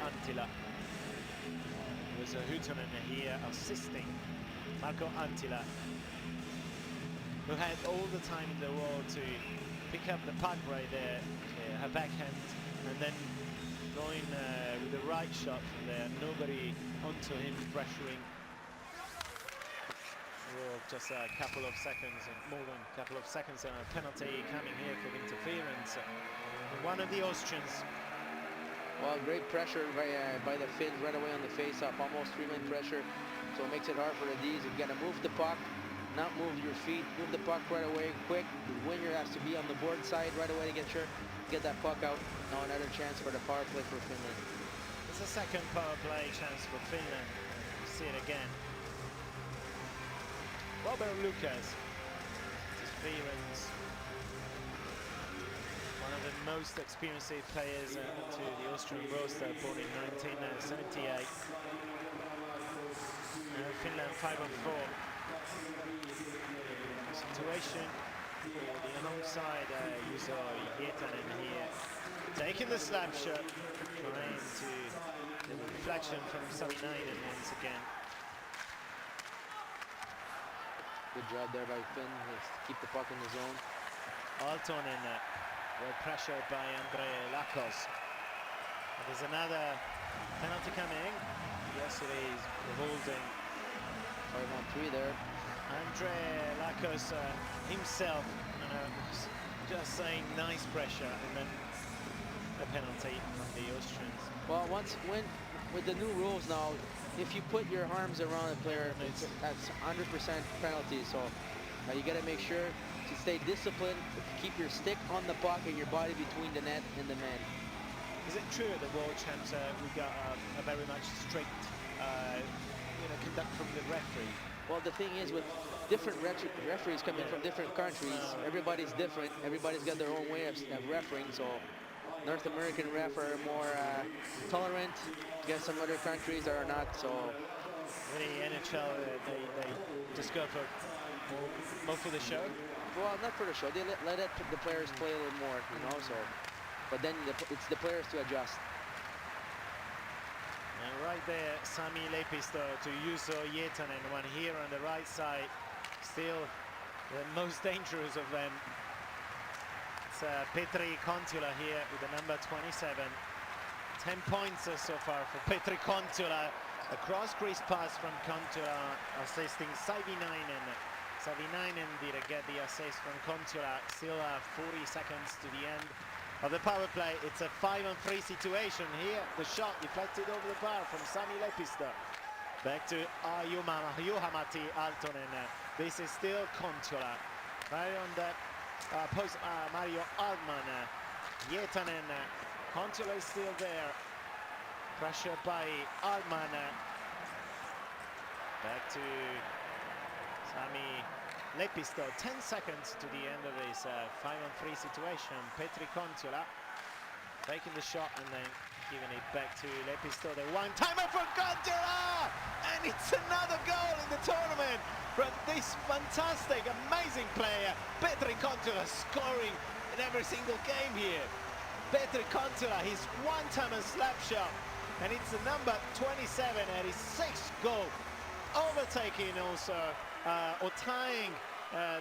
S2: Anttila. It was Hytönen here assisting Marko Anttila, who had all the time in the world to pick up the puck right there, her backhand, and then going with the right shot from there. Nobody onto him pressuring. Well, just a couple of seconds, more than a couple of seconds, and a penalty coming here for interference. One of the Austrians.
S3: Well, great pressure by the Finns right away on the face-off, almost 3-man pressure. So it makes it hard for the D's. You got to move the puck, not move your feet, move the puck right away, quick. The winger has to be on the board side right away to get that puck out. Now another chance for the power play for Finland.
S2: It's a second power play chance for Finland. See it again. Robert Lucas, interference. One of the most experienced players to the Austrian roster, born in 1978. Finland 5-on-4. Situation for the alongside Juuso Hietanen here. Taking the slap shot, trying to the deflection from Savinainen once again.
S3: Good job there by Finn to keep the puck in the zone.
S2: Aaltonen well pressured by Andre Lakos. And there's another penalty coming. Yes, it is. Holding.
S3: 5-on-3 there.
S2: Andre Lakos himself just saying nice pressure, and then a penalty from the Austrians.
S3: Well, with the new rules now, if you put your arms around a player, that's 100% penalty. So you got to make sure to stay disciplined, keep your stick on the puck and your body between the net and the man.
S2: Is it true at the World Champs we got a very much strict conduct from the referee?
S3: Well, the thing is, with different referees coming from different countries, everybody's different. Everybody's got their own way of refereeing. So North American ref are more tolerant. You got some other countries that are not. So
S2: the NHL, they just go for more for the show.
S3: Well, not for the show. They let the players play a little more, you know. So, but then it's the players to adjust.
S2: And right there, Sami Lepisto to Juuso Hietanen, one here on the right side. Still the most dangerous of them. It's Petri Kontula here with the number 27. 10 points so far for Petri Kontula. A cross-crease pass from Kontula, assisting Savinainen. Savinainen did get the assist from Kontula. Still 40 seconds to the end of the power play. It's a 5-on-3 situation here. The shot deflected over the bar from Sami Lepisto. Back to Juha-Matti Aaltonen. This is still Kontula. Right on that post, Mario Altman. Hietanen. Kontula is still there. Pressure by Altman. Back to Sami Lepisto. 10 seconds to the end of this 5-on-3 situation. Petri Kontula taking the shot and then giving it back to Lepisto. The one-timer for Kontula! And it's another goal in the tournament from this fantastic, amazing player. Petri Kontula scoring in every single game here. Petri Kontula, his one-timer slap shot. And it's the number 27 and his 6th goal. Overtaking also, or tying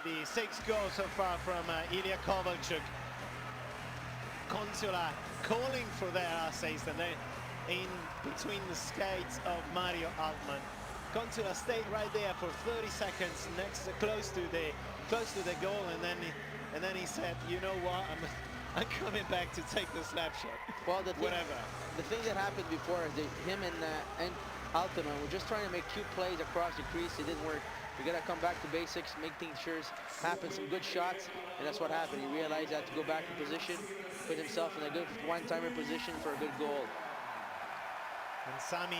S2: the 6th goal so far from Ilya Kovalchuk. Kontula calling for their assist, and then in between the skates of Mario Altman. Kontula stayed right there for 30 seconds, close to the goal, and then he said, "You know what? I'm coming back to take the slap shot."
S3: Well, the thing that happened before is that him and Aaltonen were just trying to make cute plays across the crease. It didn't work. You gotta come back to basics, make things sure happen, some good shots, and that's what happened. He realized that to go back in position, put himself in a good one-timer position for a good goal.
S2: And Sami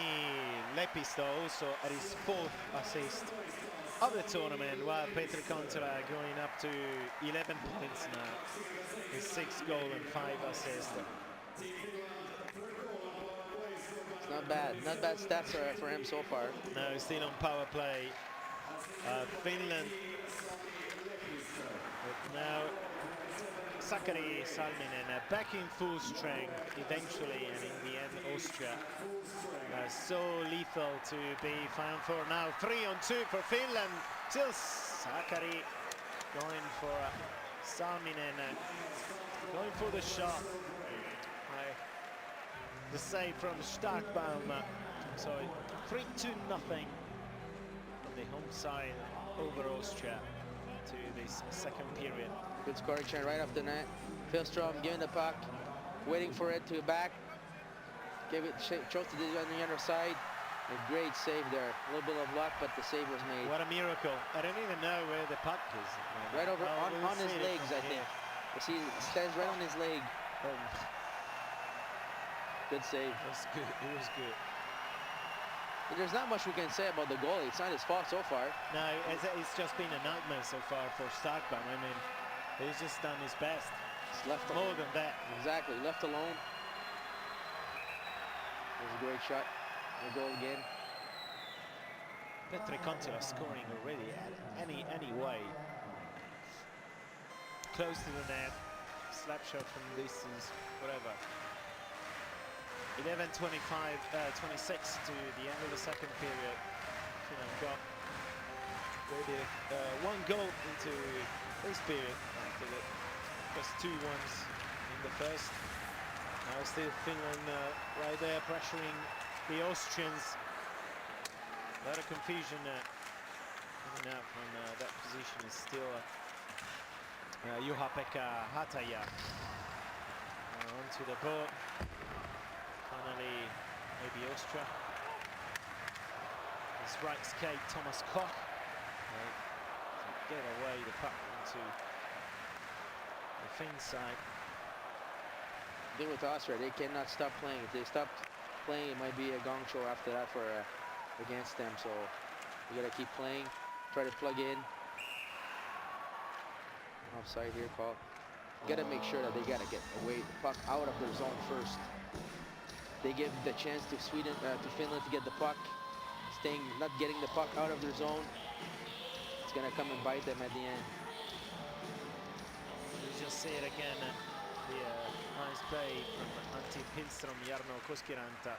S2: Lepisto also at his 4th assist of the tournament, while Petri Kontula going up to 11 points now. His 6th goal and 5 assists.
S3: It's not bad stats for him so far.
S2: No, still on power play. Finland. But now Sakari Salminen back in full strength eventually, and in the end Austria so lethal to be 5-on-4 now. 3-on-2 for Finland. Still Sakari going for Salminen, going for the shot. the save from Starkbaum. So 3-2 nothing on the home side over Austria to this second period.
S3: Good scoring chance right off the net. Philstrom giving the puck, waiting for it to back. Gave it, chose to do it on the other side. A great save there. A little bit of luck, but the save was made.
S2: What a miracle. I don't even know where the puck is.
S3: Right over
S2: Oh,
S3: on his legs, I think. You see, it stands right on his leg. Good save.
S2: It was good. It was good.
S3: There's not much we can say about the goalie. It's not his fault so far.
S2: No, it's just been a nightmare so far for Starkbaum. I mean, he's just done his best.
S3: It's left
S2: More
S3: alone.
S2: than that.
S3: Exactly, left alone. It was a great shot. The goal again.
S2: Petri Kontila scoring already any way. Close to the net. Slap shot from distance, whatever. 11:26 to the end of the second period. Finland got already one goal into this period after the first 2 ones in the first. Now still Finland right there pressuring the Austrians. A lot of confusion coming out from that position is still Juha-Pekka Hataja onto the board. Finally, maybe Austria. His right skate, Thomas Koch. To get away the puck into the Finn side.
S3: The thing with Austria, they cannot stop playing. If they stop playing, it might be a gong show after that for against them. So you gotta keep playing, try to plug in. Offside here, call. You gotta make sure that they gotta get away the puck out of their zone first. They give the chance to to Finland to get the puck, not getting the puck out of their zone. It's gonna come and bite them at the end.
S2: You just see it again. The nice play from Antti Pilström, Jarno Koskiranta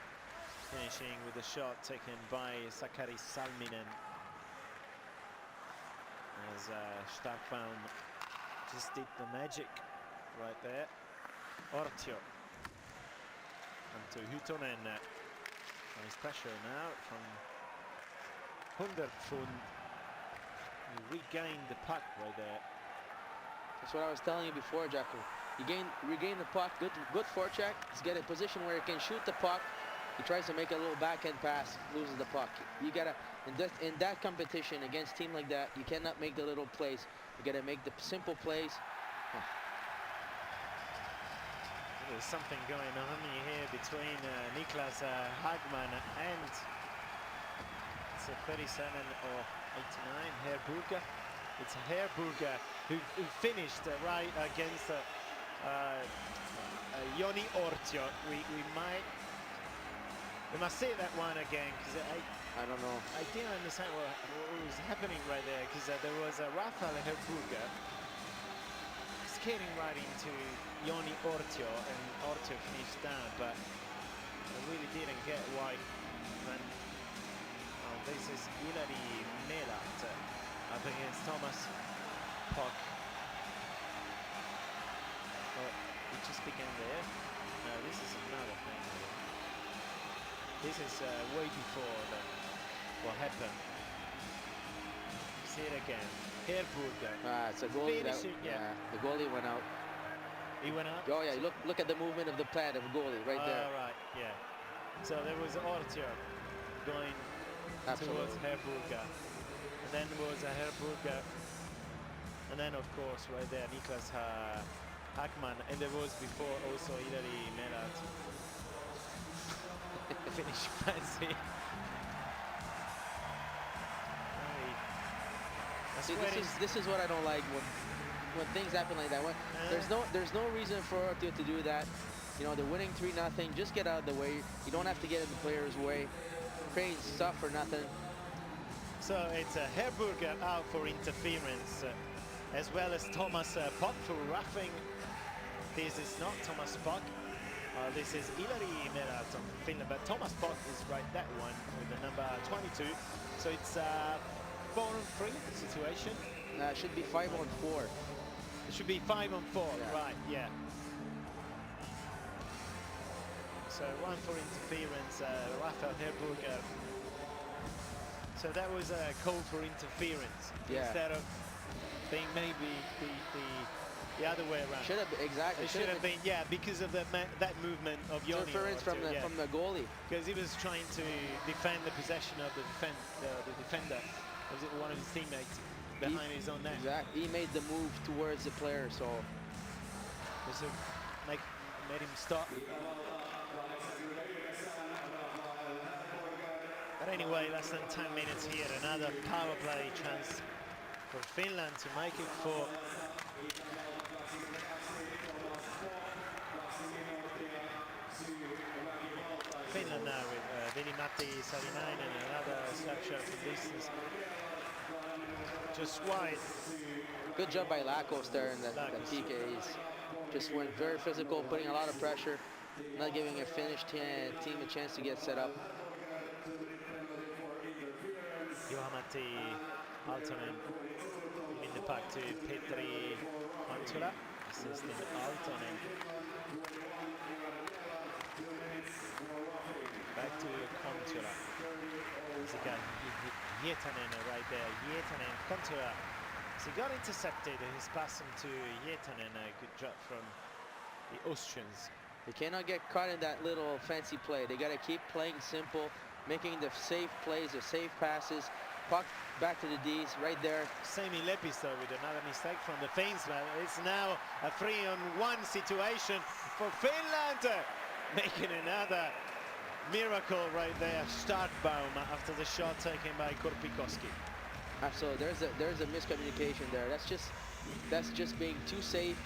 S2: finishing with a shot taken by Sakari Salminen. As Starkbaum just did the magic right there. Ortio. Anto Hutonen. Nice pressure now from Hundertfund. He regained the puck right there.
S3: That's what I was telling you before, Jacko. You regain the puck, good forecheck. He's got a position where he can shoot the puck. He tries to make a little backhand pass, loses the puck. You gotta, in that competition against a team like that, you cannot make the little plays. You gotta make the simple plays.
S2: There's something going on here between Niklas Hagman and it's a 37 or 89 Herburger. It's Herburger who finished right against Joni Ortio. We must see that one again because
S3: I don't know.
S2: I didn't understand what was happening right there because there was Rafael Herburger skating right into Joni Ortio and Ortio finished down, but I really didn't get why. Then this is Ilari Melat up against Thomas Pock. Oh, it just began there. No, this is another thing. This is way before what happened. See it again. Herburger.
S3: It's a goalie.
S2: Yeah,
S3: the goalie went out.
S2: He went out?
S3: Oh yeah, look at the movement of the pad of goalie right there.
S2: Right, yeah. So there was Ortio going towards Herburger. And then was a Herburger. And then of course right there Niklas Hackman. And there was before also Ilari Melat. Finish fancy.
S3: See, this is what I don't like when things happen like that. There's no reason for Ortio to do that. You know, they're winning 3-0. Just get out of the way. You don't have to get in the player's way. Creating stuff for nothing.
S2: So it's a Herburger out for interference, as well as Thomas Pock for roughing. This is not Thomas Pock. This is Ilari Melat from Finland, but Thomas Pock is right that one with the number 22. So it's 4-on-3 situation.
S3: It should be 5-on-4.
S2: It should be 5-on-4,
S3: yeah.
S2: right? Yeah. So one for interference, Rafael Herburger. So that was a call for interference instead of being maybe the other way around.
S3: Should have exactly.
S2: It should have been because of that movement of Yoni.
S3: Interference from the goalie.
S2: Because he was trying to defend the possession of the defender. Was it one of his teammates behind his own net?
S3: Exactly. He made the move towards the player, so
S2: made him stop. But anyway, less than 10 minutes here. Another power play chance for Finland to make it 4. Finland now with Veli-Matti Salinainen and another slap shot from distance. Just wide.
S3: Good job by Lakos there in that PK. He's just went very physical, putting a lot of pressure, not giving a Finnish team a chance to get set up.
S2: Juha-Matti Aaltonen in the puck to Petri Kontula, assisting Aaltonen. Back to Kontula. There's a guy, Hietanen right there. Hietanen, Kontula. So he got intercepted. He's passing to Hietanen. A good job from the Austrians.
S3: They cannot get caught in that little fancy play. They got to keep playing simple, making the safe plays, the safe passes. Puck back to the D's, right there.
S2: Sami Lepisto with another mistake from the Finnsman. It's now a 3-on-1 situation for Finland. Making another miracle right there. Startbaum after the shot taken by Korpikoski.
S3: Absolutely, there's a miscommunication there. That's just being too safe,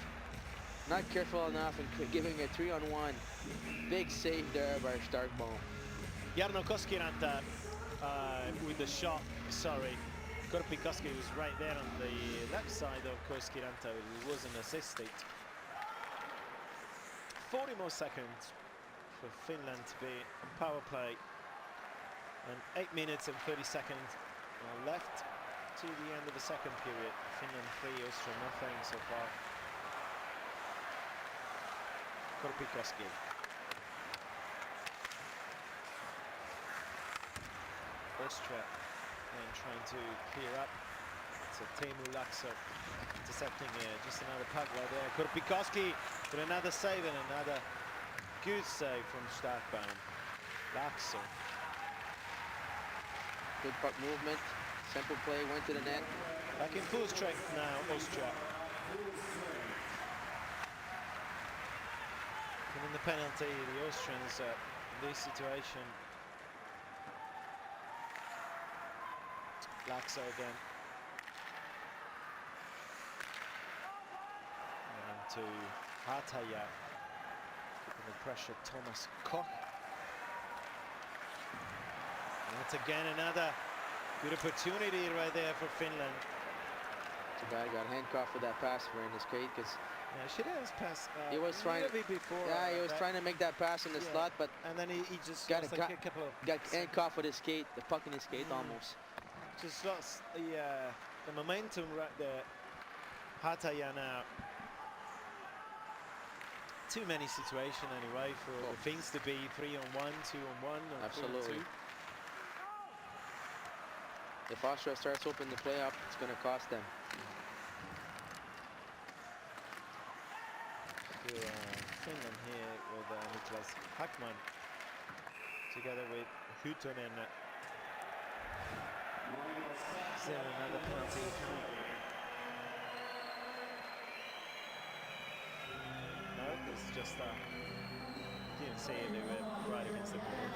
S3: not careful enough, and giving a 3-on-1. Big save there by Starkbaum.
S2: Jarno Koskiranta with the shot. Sorry, Korpikoski was right there on the left side of Koskiranta. He wasn't assisted. 40 more seconds for Finland to be on power play, and 8 minutes and 30 seconds are left to the end of the second period. Finland 3, Austria nothing so far. Korpikoski. Austria and trying to clear up. So Teemu Laakso intercepting just another puck right there. Korpikoski with another save and another good save from Starkbaum. Laakso.
S3: Good puck movement, simple play, went to the net.
S2: Back in full strength now, Austria. And in the penalty, the Austrians in this situation. Laakso again. And to Hartaja. Keeping the pressure, Thomas Koch. And that's again another good opportunity right there for Finland.
S3: Too bad he got handcuffed with that pass for in his skate, because
S2: should have passed.
S3: He was trying to
S2: before.
S3: Yeah, he was trying to make that pass in the slot, but
S2: and then he just
S3: got
S2: lost like a couple of
S3: got handcuffed with his skate, the puck in his skate almost.
S2: Just lost the momentum right there. Hartaja now. Too many situations anyway for the Finns to be 3-on-1, 2-on-1.
S3: Absolutely. If Austria starts opening the play up, it's going to cost them.
S2: Finland here with Niklas Hackman together with Hutonen. Still another penalty. No, it's just didn't see it. They were right against the board.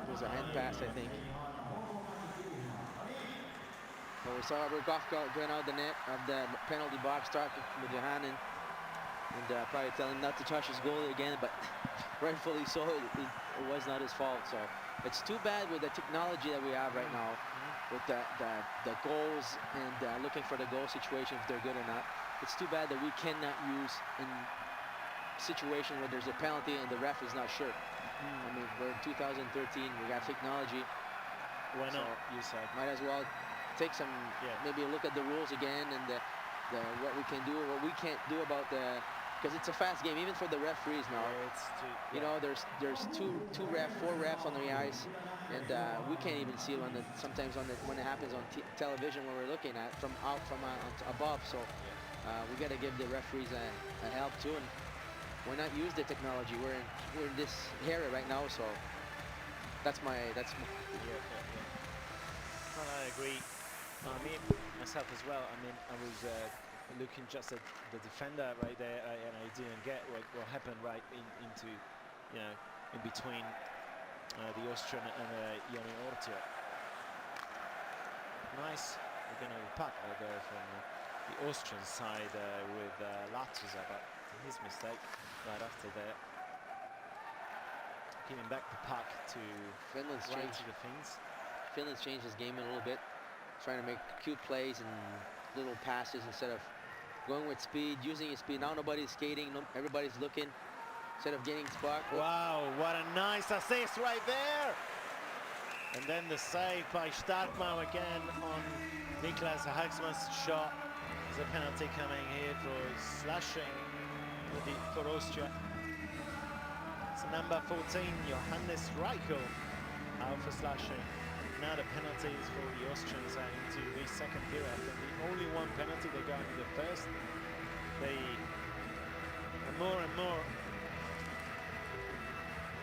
S3: It was a hand pass, I think. Well, we saw Rukov going out the net of the penalty box, starting with Johannen, and probably telling him not to touch his goalie again, but rightfully so, it was not his fault. So it's too bad with the technology that we have right now, with the goals and looking for the goal situation if they're good or not. It's too bad that we cannot use in situation where there's a penalty and the ref is not sure. I mean, we're in 2013, we got technology.
S2: Why not? You said.
S3: Might as well take some, maybe look at the rules again and what we can do or what we can't do about the because it's a fast game, even for the referees now. You know, there's four refs on the ice, and we can't even see it on sometimes when it happens on television when we're looking at from above. So we got to give the referees a help too, and why not use the technology? We're in this area right now, so that's my.
S2: Well, I agree. Me myself as well. I mean, I was looking just at the defender right there, and I didn't get what happened right into, you know, in between the Austrian and Joni Ortio. Nice, we're gonna puck right there from the Austrian side with Lattuza, but his mistake right after that. Giving back the puck to
S3: Finland's
S2: right
S3: changed.
S2: to the Finns.
S3: Finland's changed his game a little bit, trying to make cute plays and little passes instead of going with speed, using his speed. Now nobody's skating, everybody's looking instead of getting puck.
S2: Wow, what a nice assist right there! And then the save by Starkman again on Niklas Hagsman's shot. There's a penalty coming here for slashing for Austria. It's number 14, Johannes Reichel, out for slashing. Now the penalties for the Austrians into the second period. I think the only one penalty they got in the first. They more and more.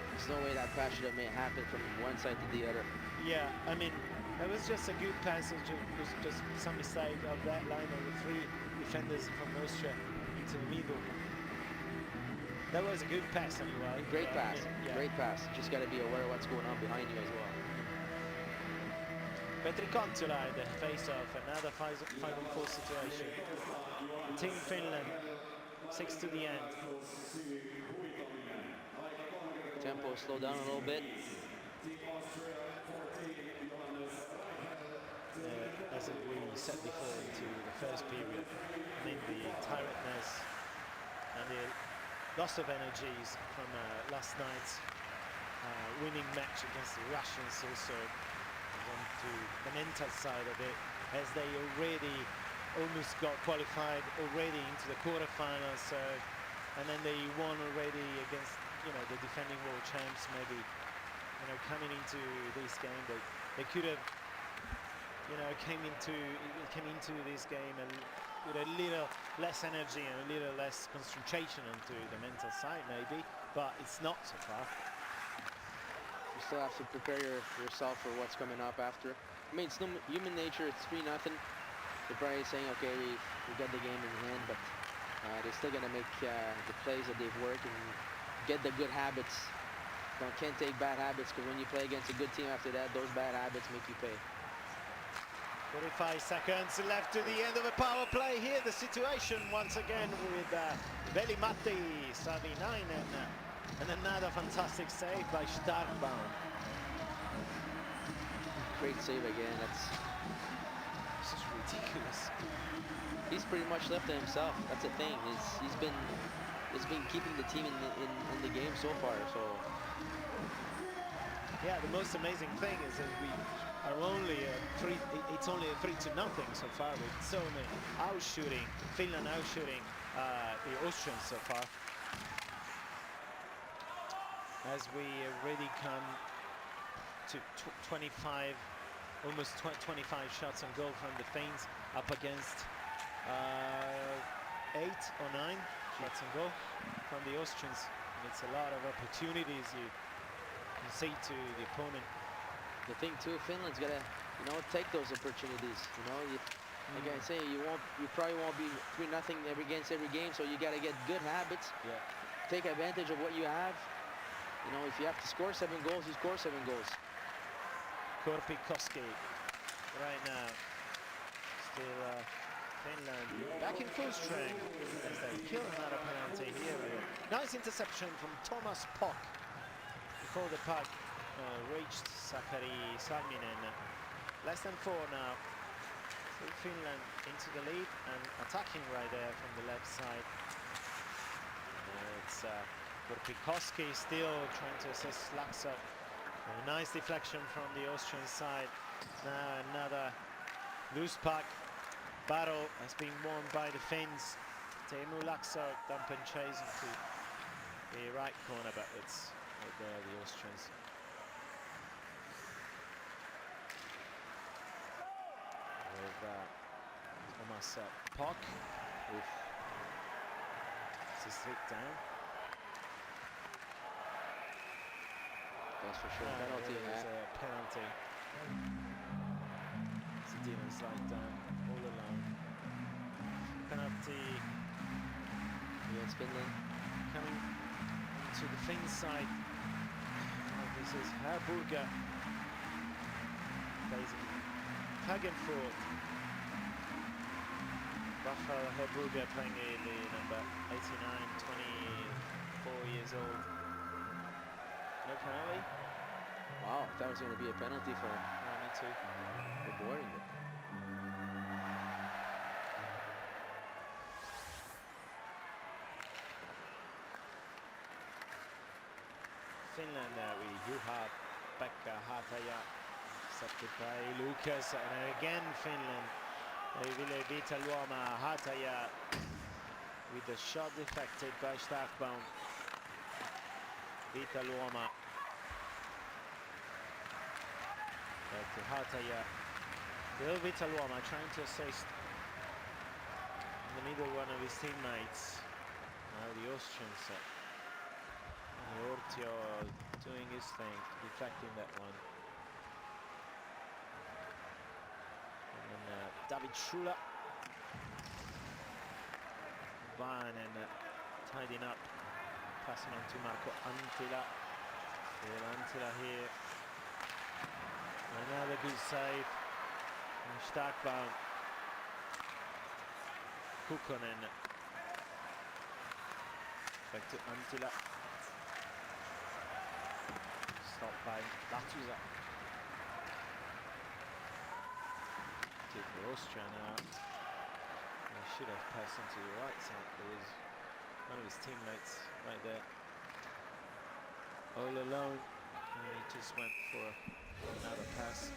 S3: There's no way that pass should have happened from one side to the other.
S2: Yeah, I mean, it was just a good pass. It was just some mistake of that line of the three defenders from Austria into the middle. That was a good pass anyway.
S3: Great pass,
S2: yeah.
S3: Great pass. Just got to be aware of what's going on behind you as well.
S2: Petri Kontula in the face-off, another 5-on-4 situation. Team Finland, 6 to the end.
S3: Tempo slow down a little bit.
S2: As we said before, into the first period, I mean the tiredness and the loss of energies from last night's winning match against the Russians also went to the mental side of it, as they already almost got qualified already into the quarterfinals, and then they won already against, you know, the defending world champs. Maybe, you know, coming into this game, they could have, you know, came into this game and with a little less energy and a little less concentration onto the mental side maybe, but it's not so far.
S3: You still have to prepare yourself for what's coming up after. I mean, it's no human nature. It's 3-0. They're probably saying, okay, we got the game in hand, but they're still gonna make the plays that they've worked and get the good habits. Can't take bad habits, because when you play against a good team after that, those bad habits make you pay.
S2: 45 seconds left to the end of a power play here. The situation once again with Veli-Matti Savinainen, and another fantastic save by Starkman.
S3: Great save again. That's
S2: This is ridiculous.
S3: He's pretty much left to himself. That's the thing. He's been keeping the team in the game so far. So
S2: yeah, the most amazing thing is that we are only it's only a 3-0 so far, with so many outshooting, Finland outshooting the Austrians so far. As we already come to 25, almost 25 shots on goal from the Finns, up against 8 or 9 shots on goal from the Austrians. And it's a lot of opportunities you can see to the opponent.
S3: the thing too, Finland's gotta, you know, take those opportunities. You know, like I say, you probably won't be 3-0 against every game, so you gotta get good habits.
S2: Yeah.
S3: Take advantage of what you have. You know, if you have to score 7 goals, you score 7 goals.
S2: Korpikoski right now. Still Finland back in full strength as they kill another penalty here. Nice interception from Thomas Pock before the puck reached Sakari Salminen. Less than 4 now. Still Finland into the lead and attacking right there from the left side. It's Korpikoski still trying to assist Laxo. A nice deflection from the Austrian side. Now another loose puck. Battle has been won by the Finns. Teemu Laakso dump and chase into the right corner, but it's right there, the Austrians. With Thomas Pock. It's a slip down.
S3: That's for sure. Penalty.
S2: There's a penalty. Sedina slide down all alone. Penalty
S3: Against Finland.
S2: coming to the Finn side. This is Herburger facing Klagenfurt. Rafael Herburger playing in the number 89, 24 years old. No penalty?
S3: Wow, I thought it was going to be a penalty for
S2: Me too.
S3: boarding it.
S2: Finland with Juha Pekka Hataja, accepted by Lucas, and again Finland. Ville Vitaluoma Hataja with the shot deflected by Starkbaum. Vitaluoma back to Hataja. Ville Vitaluoma trying to assist in the middle one of his teammates. Now the Austrians. Ortio doing his thing, deflecting that one. And then David Schuler. Vainen tidying up, passing on to Marco Antila. Antila here. Another good save. And Starkbaum. Kukkonen. Back to Antila. Stopped by Latuza. Did for Austria now. He should have passed onto the right side. There was one of his teammates right there. All alone. And he just went for another pass.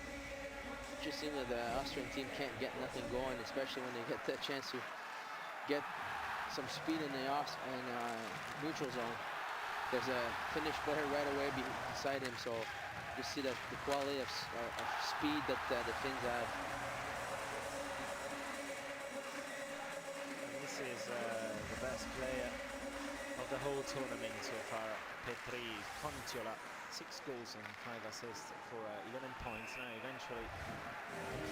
S3: Just seems that the Austrian team can't get nothing going, especially when they get the chance to get some speed in the neutral zone. There's a Finnish player right away beside him, so you see the quality of speed that the Finns have.
S2: And this is the best player of the whole tournament so far, Petri Kontiola. 6 goals and 5 assists for 11 points. Now eventually,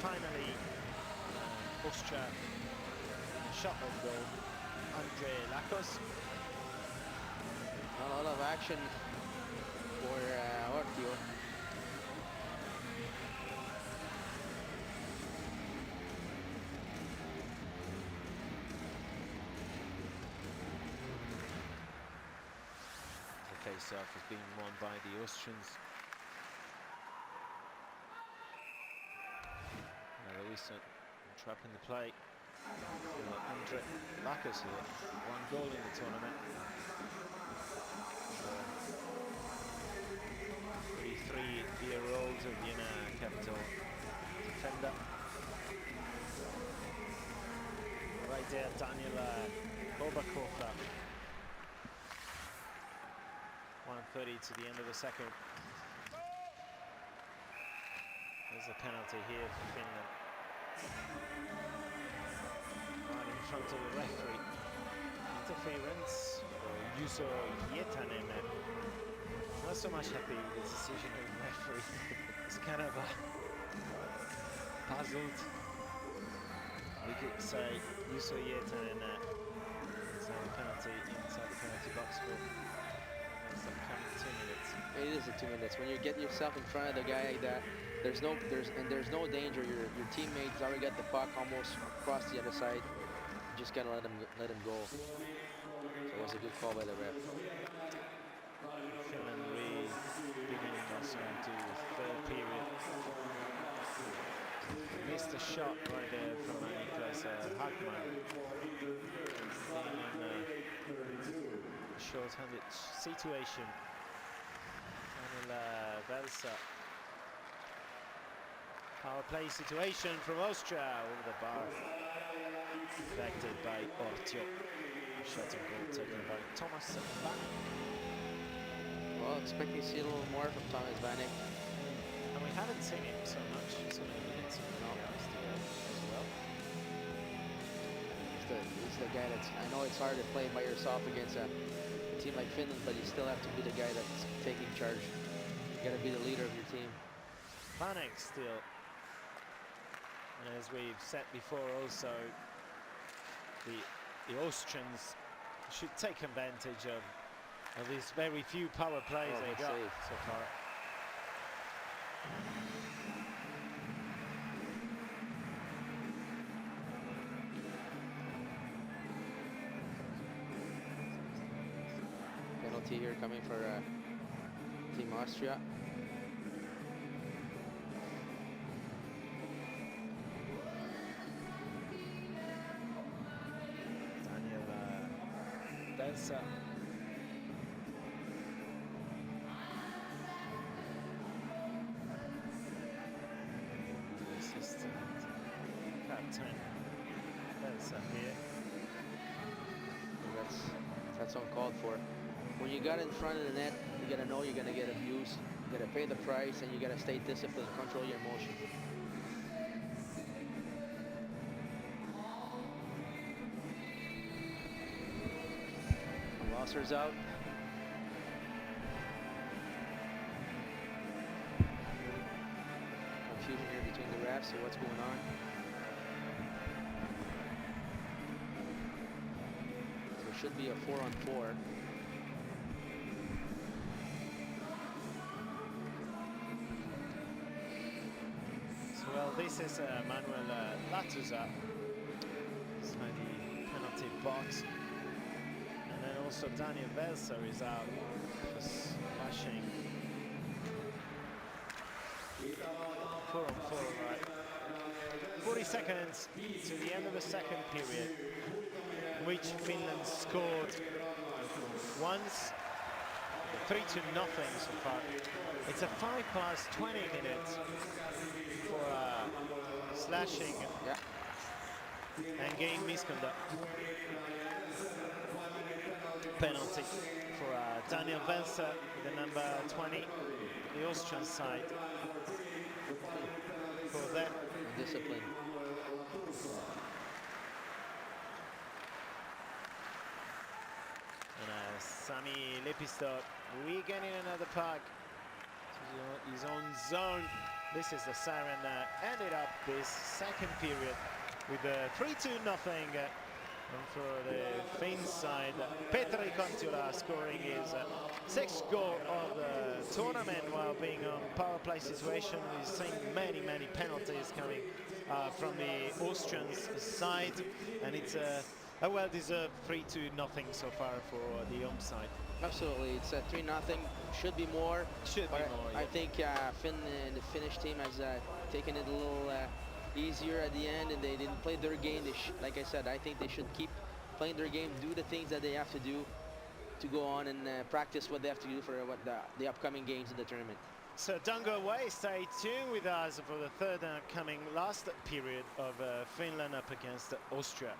S2: finally, Austria shot on goal. Andre Lakos.
S3: Not a lot of action for Ortio.
S2: The face-off is being won by the Austrians. Now Louisa trapping the play. Andre Lakos here, 1 goal in the tournament. 33-year-old of Vienna capital defender. Right there, Daniel Bobakova. 1:30 to the end of the second. There's a penalty here for Finland. Right in front of the referee. Interference for Juuso Hietanen. Not so much happy with the decision of the referee. It's kind of puzzled. We could say Juuso Hietanen is a penalty inside the penalty box for the coming 2 minutes.
S3: It is a 2 minutes. When you get yourself in front of the guy like that, there's no danger. Your teammates already got the puck almost across the other side. You just gotta let him go. So it was a good call by the ref.
S2: Finland really beginning also into the third period. Missed a shot right there from Niklas Hagman. In a short-handed situation. Daniel Velsa. Power play situation from Austria over the bar. Affected by Ortio. shot on goal taken by Thomas Vanek.
S3: Well, expecting to see a little more from Thomas Vanek.
S2: And we haven't seen him so much, so many minutes as well.
S3: He's the guy that's, I know it's hard to play by yourself against a team like Finland, but you still have to be the guy that's taking charge. You gotta be the leader of your team.
S2: Vanek still, and as we've said before also, the Austrians should take advantage of these very few power plays they got so far.
S3: Penalty here coming for Team Austria.
S2: Daniel Belsa. Assistant captain Belsa here.
S3: That's uncalled for. When you got in front of the net, you gotta know you're gonna get abused. You gotta pay the price, and you gotta stay disciplined, control your emotion. Losser's out. Confusion here between the refs. So what's going on? So it should be a 4-on-4.
S2: Well, this is Manuel Latuza inside the penalty box. And then also Daniel Belsa is out for slashing. 4-on-4, right. 40 seconds to the end of the second period, in which Finland scored once, 3-0 so far. It's a 5+20 minutes for slashing and game misconduct. Penalty for Daniel Belsa, the number 20, the Austrian side. For them,
S3: discipline.
S2: And Sami Lepisto regaining another puck to his own zone. This is the siren ended up this second period with a 3-2 nothing. And for the Finns side, Petri Kontula scoring his sixth goal of the tournament while being on power play situation. We've seen many penalties coming from the Austrians side, and it's a well-deserved 3-2 nothing so far for the home side.
S3: Absolutely, it's a 3-0. Should be more.
S2: Should be more. Yeah.
S3: I think the Finnish team has taken it a little easier at the end, and they didn't play their game. Like I said, I think they should keep playing their game, do the things that they have to do to go on and practice what they have to do for the upcoming games in the tournament.
S2: So don't go away, stay tuned with us for the third coming last period of Finland up against Austria.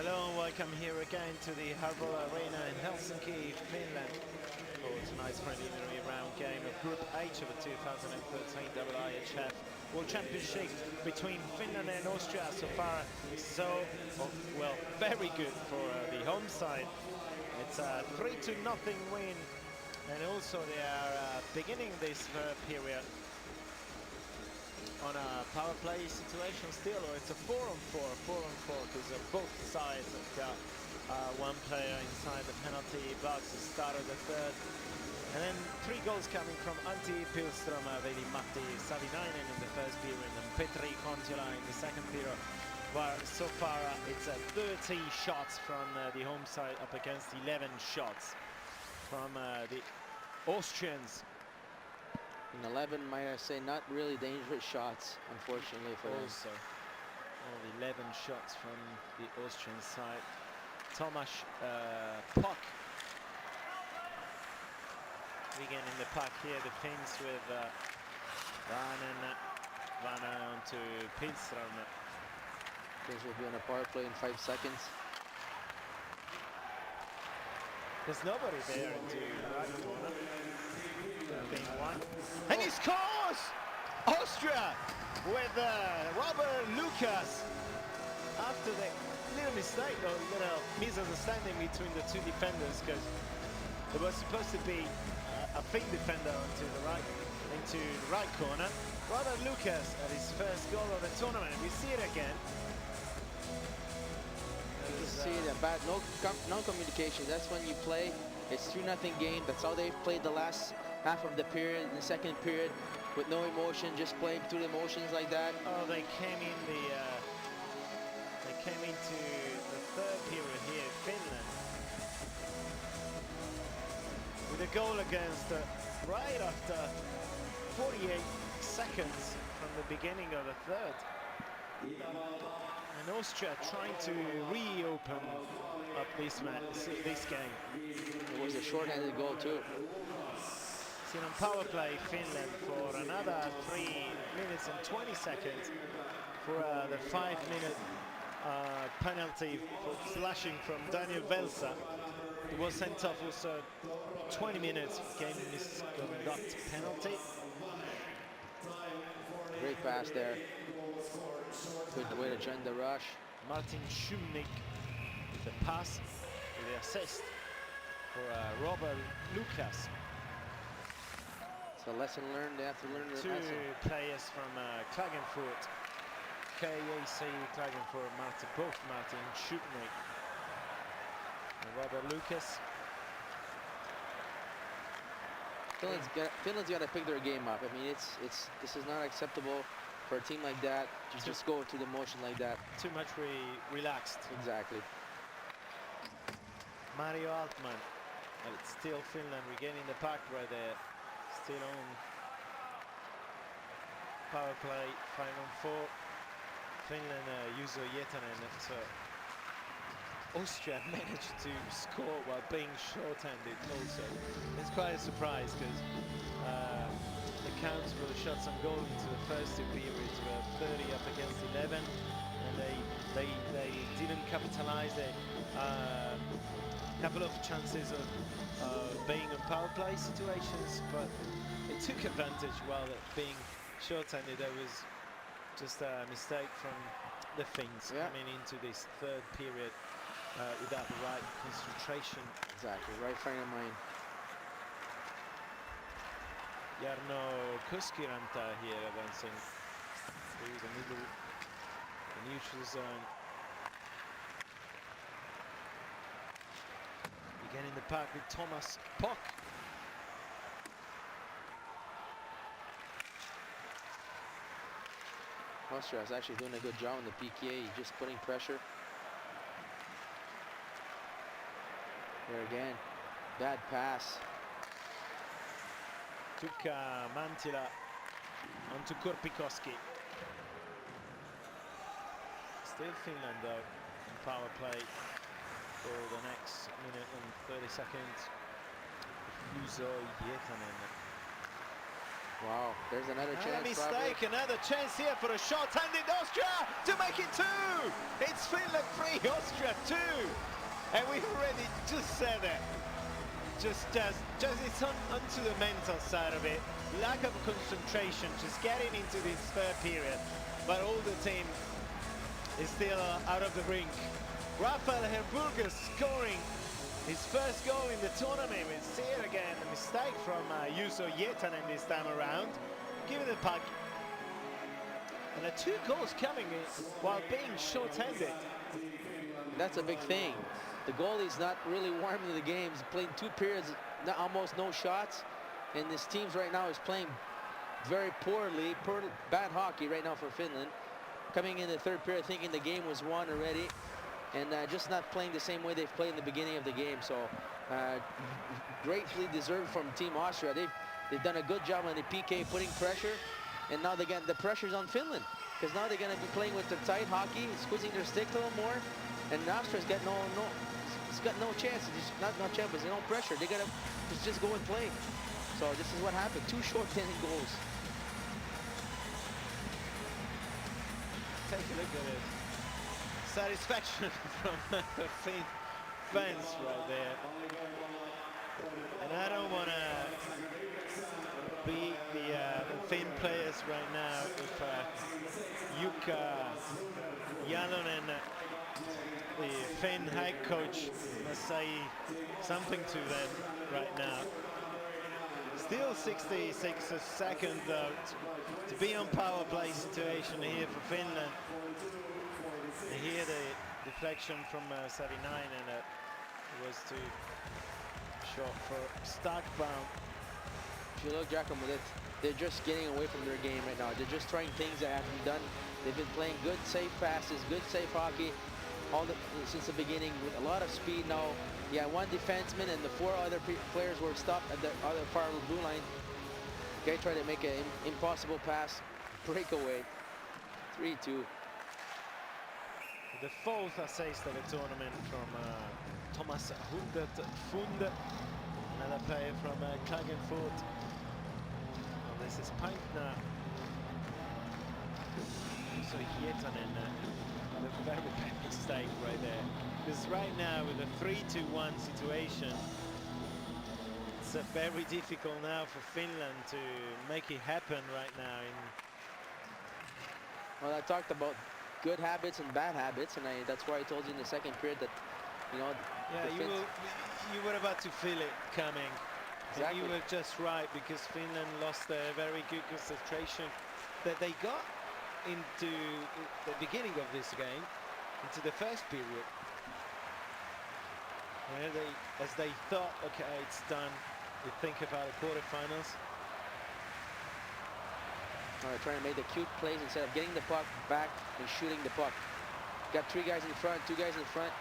S2: Hello and welcome here again to the Harbour Arena in Helsinki, Finland, for tonight's preliminary round game of Group H of the 2013 IIHF World Championship between Finland and Austria. So far, well, very good for the home side. It's a 3-0 win, and also they are beginning this period on a power play situation still, or it's a 4-on-4, because both sides have got one player inside the penalty box to start of the third. And then 3 goals coming from Antti Pilström, Veli-Matti Savinainen in the first period, and Petri Kontiola in the second period. But so far it's 30 shots from the home side up against 11 shots from the Austrians.
S3: And 11, might I say, not really dangerous shots, unfortunately for them.
S2: Also, only 11 shots from the Austrian side. Tomasz Pock regaining the puck here. The Finns with Vanna onto Pilström.
S3: This will be on a power play in 5 seconds.
S2: There's nobody there into the right corner. Being one. And he scores! Austria with Robert Lucas after the little mistake or little misunderstanding between the two defenders, because there was supposed to be a Finn defender into the right corner. Robert Lucas at his first goal of the tournament. We see it again.
S3: You see the bad no communication. That's when you play. It's 2-0 game. That's how they've played the last half of the period. In the second period, with no emotion, just playing through the emotions like that.
S2: Oh, they came into the third period here in Finland with a goal against right after 48 seconds from the beginning of the third. And Austria trying to reopen up this game.
S3: It was a short-handed goal too.
S2: Seen on power play Finland for another 3 minutes and 20 seconds for the 5-minute penalty for slashing from Daniel Velsa. It was sent off also 20 minutes game misconduct penalty.
S3: Great pass there. Good way to join the rush.
S2: Martin Shumnik with the pass, with the assist for Robert Lucas.
S3: It's a lesson learned. They have to learn the lesson.
S2: 2 players from Klagenfurt, KAC Klagenfurt, both Martin Shumnik and Robert Lucas.
S3: Finland's got to pick their game up. I mean, this is not acceptable for a team like that to just go to the motion like that.
S2: Too much relaxed.
S3: Exactly.
S2: Mario Altman. And it's still Finland regaining the puck right there. Still on power play, 5-on-4. Finland, Juuso Hietanen. So Austria managed to score while being short-handed also. It's quite a surprise, because the counts for the shots on goal into the first 2 periods were 30 up against 11, and they didn't capitalize. They couple of chances of being on power play situations, but they took advantage while being short-handed. There was just a mistake from the Finns coming into this third period without the right concentration.
S3: Exactly, right frame of mind.
S2: Jarno Koskiranta here advancing through the middle, the neutral zone. Getting the puck with Tomasz Pock.
S3: Austria is actually doing a good job on the PK. He's just putting pressure. There again, bad pass.
S2: Tukka Mantila onto Korpikoski. Still Finland though in power play for the next minute and 30 seconds. Juuso Hietanen.
S3: Wow, there's another
S2: And
S3: chance.
S2: a mistake, another chance here for a short-handed Austria to make it 2. It's Finland 3, Austria 2. And we already just said it. Just it's onto the mental side of it. Lack of concentration, just getting into this third period. But all the team is still out of the rink. Rafael Herburger scoring his first goal in the tournament. We see it again, a mistake from Juuso Hietanen this time around. Giving the puck. And the 2 goals coming in while being short-handed.
S3: That's a big thing. The goalie's not really warm in the game. He's playing 2 periods, almost no shots. And this team's right now is playing very poorly, bad hockey right now for Finland. Coming in the third period thinking the game was won already. And just not playing the same way they've played in the beginning of the game. So greatly deserved from Team Austria. They've done a good job on the PK putting pressure. And now they get the pressure's on Finland. Because now they're going to be playing with the tight hockey, squeezing their stick a little more. And Austria's got it's got no chance. It's just not no chance, but there's no pressure. They gotta just go and play. So this is what happened. 2 short-handed goals.
S2: Take a look at it. Satisfaction from the Finn fans right there. And I don't want to beat the Finn players right now if Jukka Jalonen, the Finn head coach, must say something to them right now. Still 66 seconds though to be on power play situation here for Finland. And here the deflection from Savinainen, and it was too short for Starkbaum.
S3: If you look, Giacomo, they're just getting away from their game right now. They're just trying things that haven't done. They've been playing good, safe passes, good, safe hockey since the beginning with a lot of speed now. Yeah, 1 defenseman and the 4 other players were stopped at the other far blue line. Guy tried to make an impossible pass, breakaway, 3-2.
S2: The 4th assist of the tournament from Thomas Hundert Fund, another player from Klagenfurt. And this is Pankner. So Hietanen, a very bad mistake right there. Because right now with a 3-2-1 situation, it's very difficult now for Finland to make it happen right now.
S3: Well, I talked about good habits and bad habits, and that's why I told you in the second period that, you know,
S2: yeah, you were about to feel it coming.
S3: Exactly.
S2: And you were just right, because Finland lost a very good concentration that they got into the beginning of this game, into the first period. As they thought, okay, it's done, they think about the quarterfinals.
S3: All right, trying to make the cute plays instead of getting the puck back and shooting the puck. Got 3 guys in front, 2 guys in front.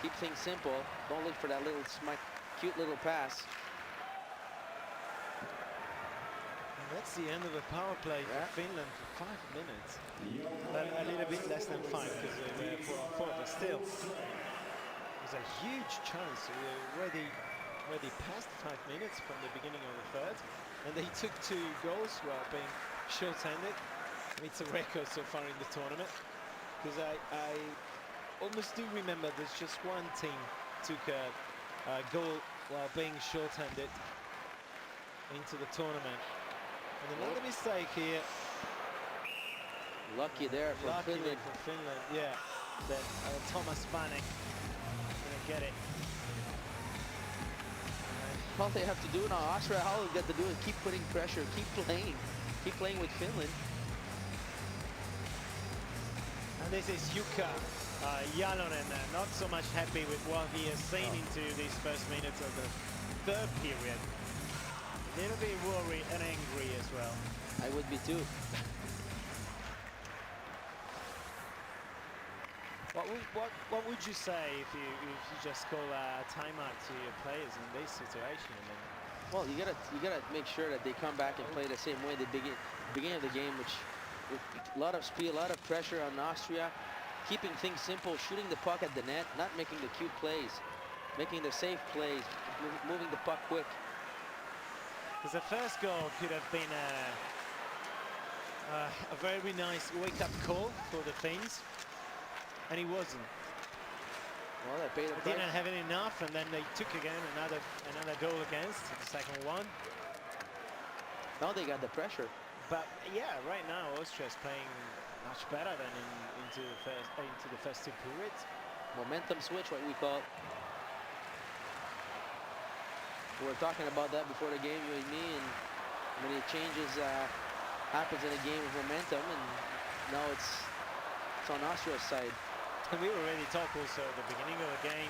S3: Keep things simple. Don't look for that little cute little pass.
S2: And that's the end of the power play for Finland for 5 minutes. A little bit less than 5 because they were 4 on 4, but still. It was a huge chance. We already past 5 minutes from the beginning of the third, and they took 2 goals while being short-handed. It's a record so far in the tournament, because I almost do remember there's just 1 team took a goal while being short-handed into the tournament. And another mistake here.
S3: Lucky there from Finland.
S2: Yeah, that Thomas Vanek didn't get it.
S3: All they have to do now, Austria, all they got to do is keep putting pressure, keep playing with Finland.
S2: And this is Jukka Jalonen, not so much happy with what he has seen into these first minutes of the third period. A little bit worried and angry as well.
S3: I would be too.
S2: What would you say if you just call a timeout to your players in this situation?
S3: Well, you gotta make sure that they come back and play the same way they beginning of the game, which with a lot of speed, a lot of pressure on Austria, keeping things simple, shooting the puck at the net, not making the cute plays, making the safe plays, moving the puck quick.
S2: Because the first goal could have been a very nice wake-up call for the Finns, and it wasn't.
S3: Well, they paid the
S2: They didn't
S3: price.
S2: have it enough, and then they took again another goal against the second one.
S3: Now they got the pressure.
S2: But yeah, right now Austria is playing much better than into the first two periods.
S3: Momentum switch, what we call it. We were talking about that before the game, you and me, and many changes happens in a game of momentum, and now it's on Austria's side.
S2: And we already talked also at the beginning of the game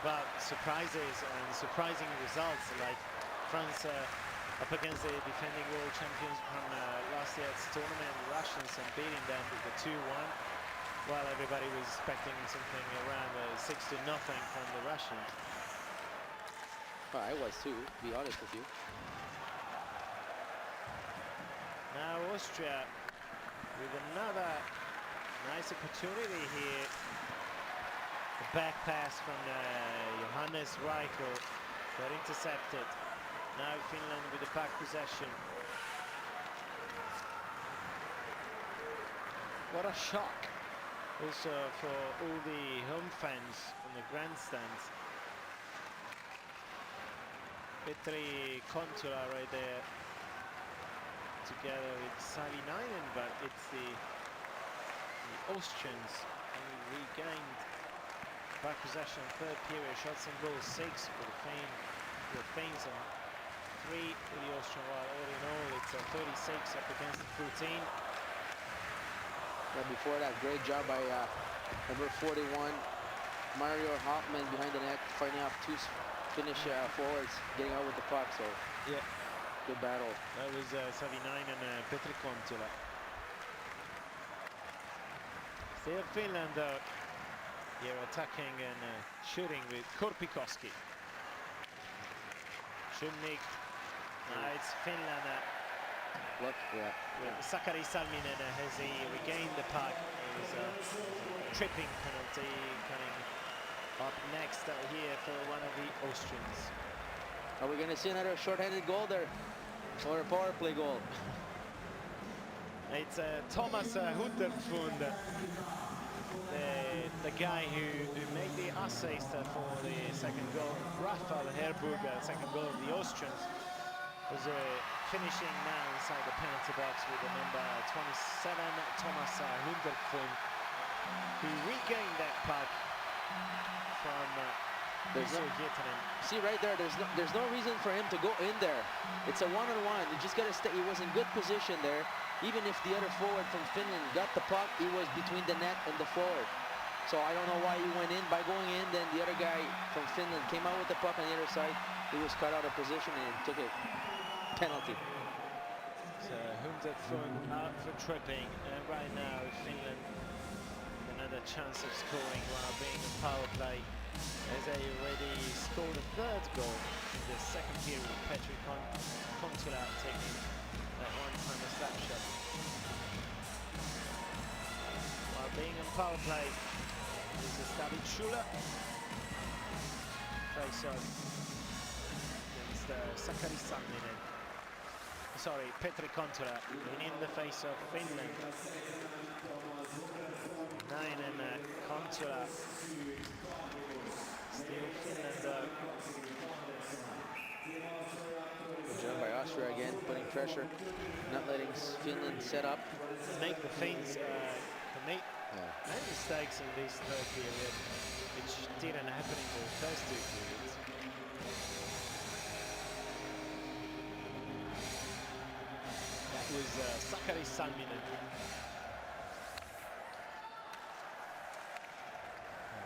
S2: about surprises and surprising results, like France up against the defending world champions from last year's tournament, the Russians, and beating them with the 2-1, while everybody was expecting something around 6-0 from the Russians.
S3: Well, I was too, to be honest with you.
S2: Now Austria with another nice opportunity here. The back pass from Johannes Reichel, but intercepted. Now Finland with the back possession. What a shock also for all the home fans on the grandstands. Petri Kontula right there together with Savinainen, but it's the Austrians who regained back possession, third period, shots and goals 6 for the Finns and 3 for the Austrian, while all in all it's 36 up against the 14.
S3: But before that, great job by number 41, Mario Hoffman behind the net, fighting off two Finnish forwards, getting out with the puck, so
S2: yeah,
S3: good battle.
S2: That was Savinainen and Petri Kontula. Still Finland though, here attacking and shooting with Korpikoski. Schumnik. Now it's Finland.
S3: Look, yeah.
S2: Sakari Salminen has regained the puck. It was a tripping penalty coming up next here for one of the Austrians.
S3: Are we going to see another short-handed goal there? Or a power play goal?
S2: It's Thomas Hunterfund, the guy who made the assist for the second goal. Rafael Herburg, second goal of the Austrians, was finishing now inside the penalty box with the number 27, Thomas Hunterfund, who regained that puck from
S3: See right there, there's no reason for him to go in there. It's a one-on-one. You just got to stay. He was in good position there. Even if the other forward from Finland got the puck, he was between the net and the forward. So I don't know why he went in. By going in, then the other guy from Finland came out with the puck on the other side. He was cut out of position and took a penalty.
S2: So Hunterfund out for tripping, and right now Finland another chance of scoring while being a power play, as they already scored a third goal in the second period. Petri Kontula taking that one-timer slap shot. While being a power play, this is David Schuler. Face off against Sakari Salminen. Sorry, Petri Kontula in the face of Finland. 9 and Kontula. Still Finland though.
S3: Good job by Austria again, putting pressure, not letting Finland set up.
S2: Make the Finns commit many mistakes in this third period, which didn't happen in the first two periods. That was Sakari Salminen.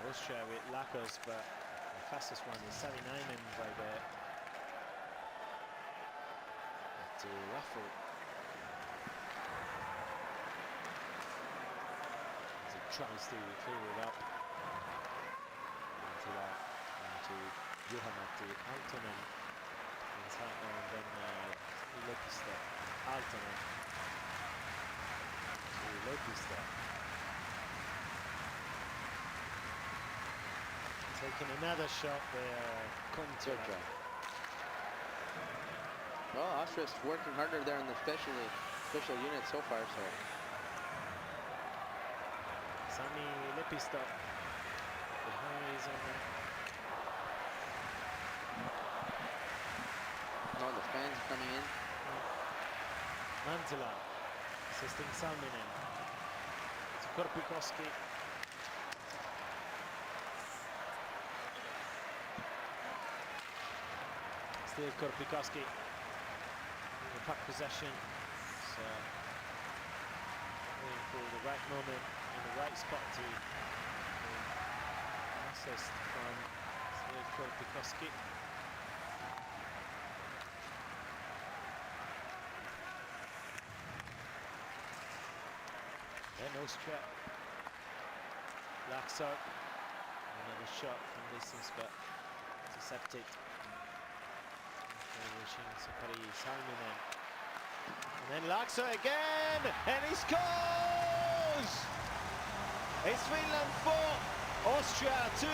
S2: Austria with Lakos, but the fastest one is Savinainen right there. To Raffle. As he tries to clear it up. Into Juha-Matti Aaltonen. Inside now, and then Lopista. Aaltonen. To Lopista. Taking another shot there, Kontula.
S3: Well, Austria's working harder there in the special unit so far. So
S2: Sami Lepisto behind his own net.
S3: all the fans coming in.
S2: Mantila assisting Salminen to Korpikoski. Still Korpikoski in the puck possession. So waiting for the right moment in the right spot to assist from still Korpikoski. Then Austria. Laxo. Another shot from distance, but intercepted. Wishing Sakari Salminen. And then Laxo again, and he scores! It's Finland 4, Austria 2,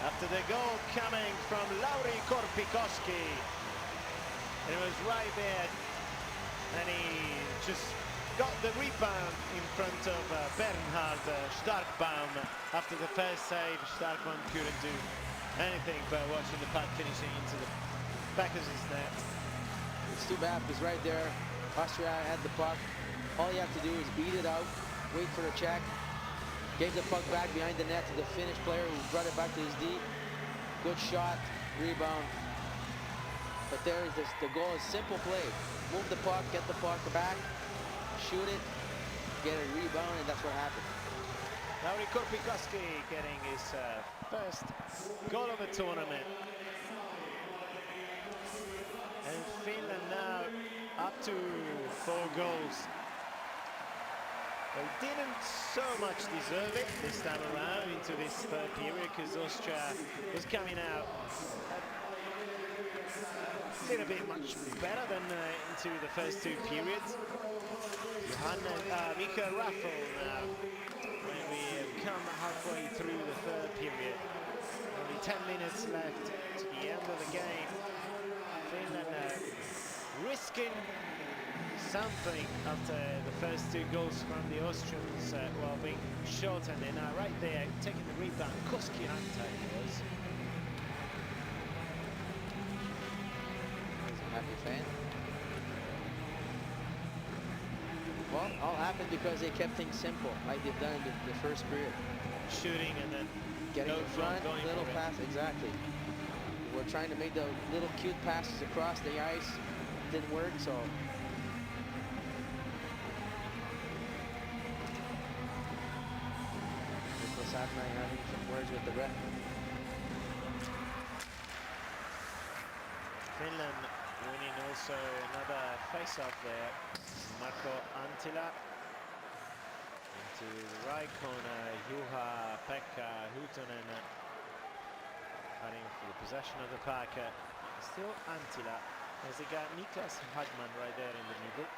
S2: after the goal coming from Lauri Korpikoski. And it was right there, and he just got the rebound in front of Bernhard Starkbaum. After the first save, Starkbaum couldn't do anything but watching the puck finishing into the back of his net.
S3: It's too bad because right there, Austria had the puck. All you have to do is beat it out, wait for a check, gave the puck back behind the net to the Finnish player who brought it back to his D. Good shot, rebound. But there is the goal is simple play. Move the puck, get the puck back, shoot it, get a rebound, and that's what happened.
S2: Lauri Korpikoski getting his first goal of the tournament. And Finland now up to 4 goals. They didn't so much deserve it this time around into this third period because Austria was coming out a little bit much better than into the first 2 periods. Mikael Raffel now, when we come halfway through the third period. Only 10 minutes left to the end of the game. Finland risking something after the first 2 goals from the Austrians while being short, and they're now right there taking the rebound. Koskihanta was.
S3: He's a happy fan. Well, all happened because they kept things simple, like they've done in the first period.
S2: Shooting and then
S3: Getting in front, little pass, exactly. We're trying to make the little cute passes across the ice. Didn't work, so. Nicholas Adnan having some words with the ref.
S2: Finland winning also another face-off there. Marko Anttila. Into the right corner, Juha-Pekka Huutonen fighting for the possession of the puck. Still Anttila. As they got Niklas Hagman right there in the middle.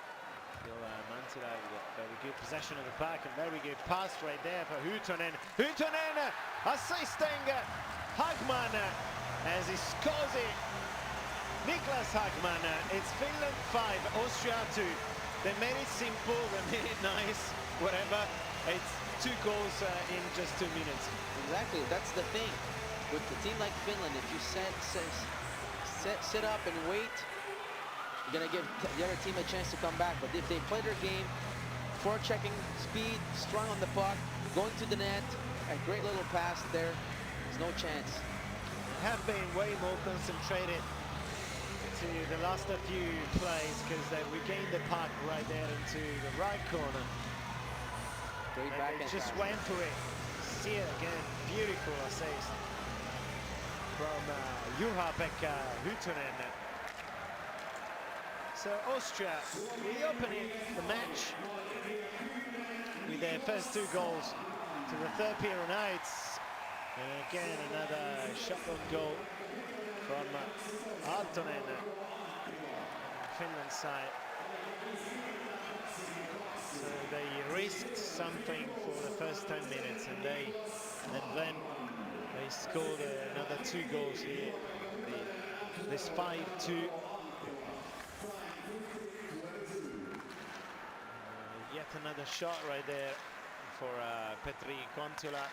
S2: Still Anttila with a very good possession of the puck and very good pass right there for Huutonen. Huutonen assisting Hagman as he scores it. Niklas Hagman. It's Finland 5, Austria 2. They made it simple, they made it nice, whatever. It's 2 goals in just 2 minutes.
S3: Exactly, that's the thing. With a team like Finland, if you sit up and wait, you're gonna give the other team a chance to come back. But if they play their game, forechecking, speed, strong on the puck, going to the net, a great little pass there, there's no chance.
S2: Have been way more concentrated to the last few plays because they regained the puck right there into the right corner.
S3: Great backhand
S2: Just
S3: pass.
S2: went for it. See it again. Beautiful assist from Juha-Pekka Huutonen. So Austria reopening the match with their first 2 goals to the third period nights. And again another shot on goal from Aaltonen, Finland side. So they risked something for the first 10 minutes, and then they scored another 2 goals here. This 5-2 yet another shot right there for Petri Kontula.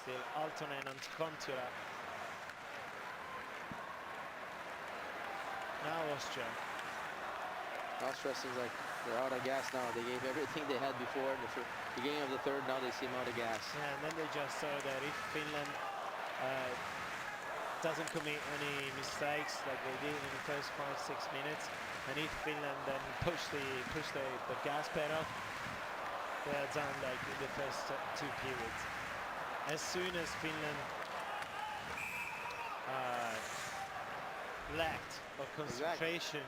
S2: Still Aaltonen on Kontula. Now Austria.
S3: Austria seems like they're out of gas now. They gave everything they had before in the beginning of the third. Now they seem out of gas.
S2: Yeah, and then they just saw that if Finland doesn't commit any mistakes like they did in the first 5-6 minutes, and if Finland then push the gas pedal, they're done like in the first 2 periods. As soon as Finland lacked of concentration,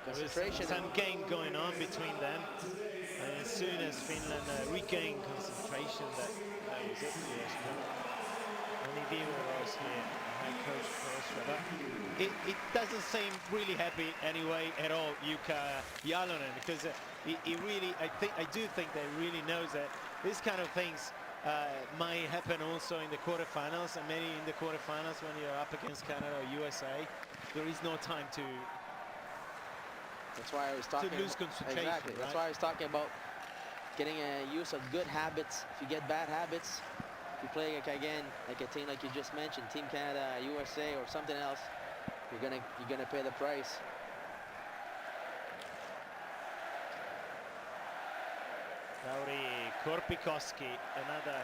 S2: there was some game going on between them, and as soon as Finland regained concentration, that was it. Only Vivo was here, head coach for Austria. But it doesn't seem really happy anyway at all, Jukka Jalonen, because I do think that he really knows that these kind of things might happen also in the quarterfinals, and maybe in the quarterfinals when you're up against Canada or USA, there is no time to.
S3: That's why I was talking.
S2: To lose concentration.
S3: Exactly.
S2: Right?
S3: That's why I was talking about getting a use of good habits. If you get bad habits, if you play like again like a team like you just mentioned, Team Canada, USA, or something else, you're gonna pay the price.
S2: Lauri Korpikoski, another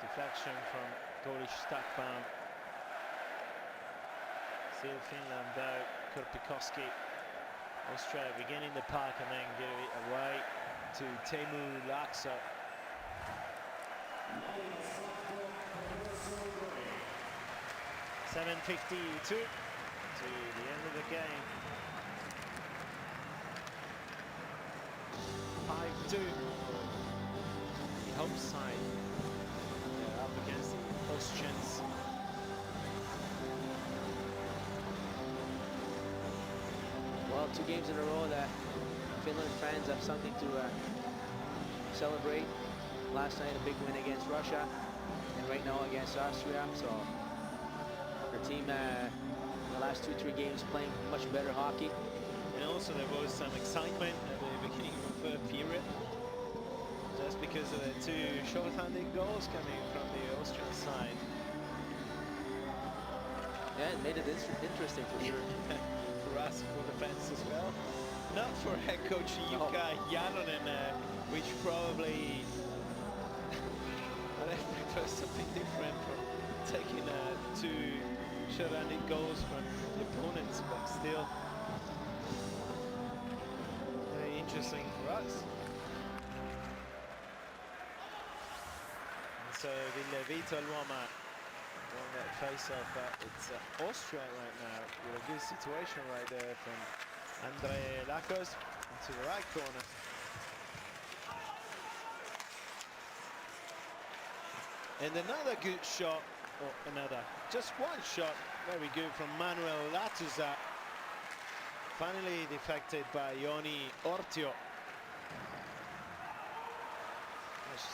S2: deflection from goalie Stackbaum. Still Finland though, Korpikoski. Austria beginning the park and then give it away to Teemu Laakso. .7:52 to the end of the game. 5-2. The home side up against the Austrians.
S3: Well, 2 games in a row that Finland fans have something to celebrate. Last night a big win against Russia, and right now against Austria. So our team the last 2-3 games playing much better hockey.
S2: And also there was some excitement at the beginning of the third period, just because of the 2 short-handed goals coming from the Austrian side.
S3: Yeah, it made it interesting for sure.
S2: For us, for the fans as well. Not for head coach Jukka Jalonen, which probably prefers something different from taking 2 short-handed goals from the opponents, but still very interesting for us. And so Ville-Vito Luoma won that face-off, but it's Austria right now with a good situation right there from Andre Lakos into the right corner. And another good shot, or just one shot, very good from Manuel Latuza. Finally deflected by Joni Ortio.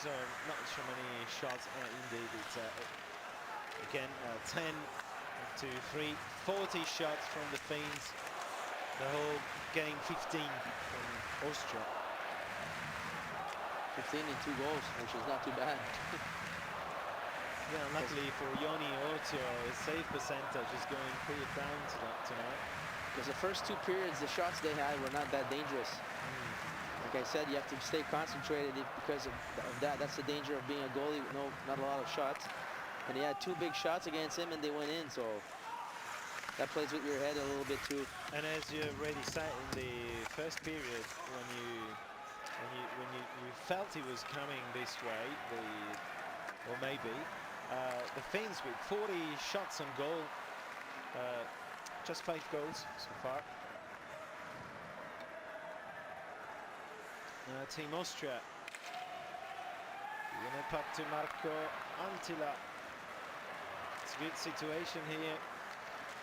S2: So not so many shots, indeed. It's again 10 to 3, 40 shots from the Finns. The whole game 15 from Austria.
S3: 15 and 2 goals, which is not too bad.
S2: Yeah, luckily for Joni Ortio, his save percentage is going pretty down tonight.
S3: Because the first 2 periods, the shots they had were not that dangerous. Like I said, you have to stay concentrated because of that. That's the danger of being a goalie with not a lot of shots. And he had 2 big shots against him, and they went in. So that plays with your head a little bit too.
S2: And as you already said in the first period, when you felt he was coming this way, or maybe the Finns with 40 shots on goal, just 5 goals so far. Team Austria. Giving it up to Marco Antila. It's a good situation here.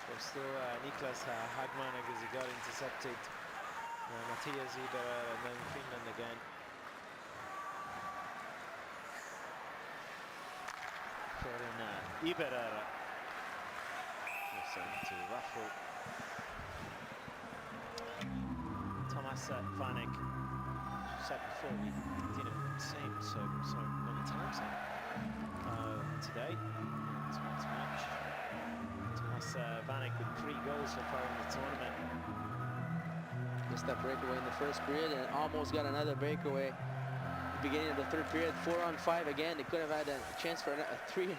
S2: There's still Niklas Hagman because he got intercepted. Matthias Iberer, and then Finland again. Iberer. Also to Ruffle. Thomas Vanek. said before, we didn't see him so many times today. Tonight's match. Tomas Vanek with 3 goals so far in the tournament.
S3: Missed that breakaway in the first period and almost got another breakaway at the beginning of the third period. 4-on-5 again. They could have had a chance for 3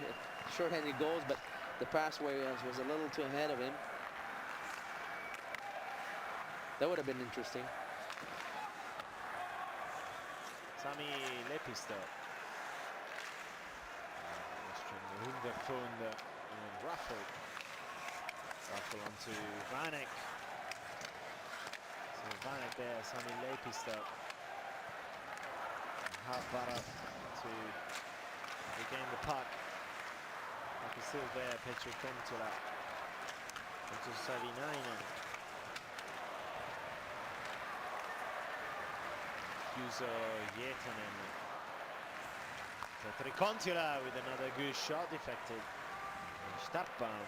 S3: short-handed goals, but the passway was a little too ahead of him. That would have been interesting.
S2: Sami Lepisto. Hunderfund and Raffle. Raffle onto Vanek. So Vanek there, Sami Lepisto. Hartvara to regain the puck. Puck is still there, Petri Kontula. Onto Savinainen. Juuso Hietanen. Petri Kontula with another good shot deflected. Starpal.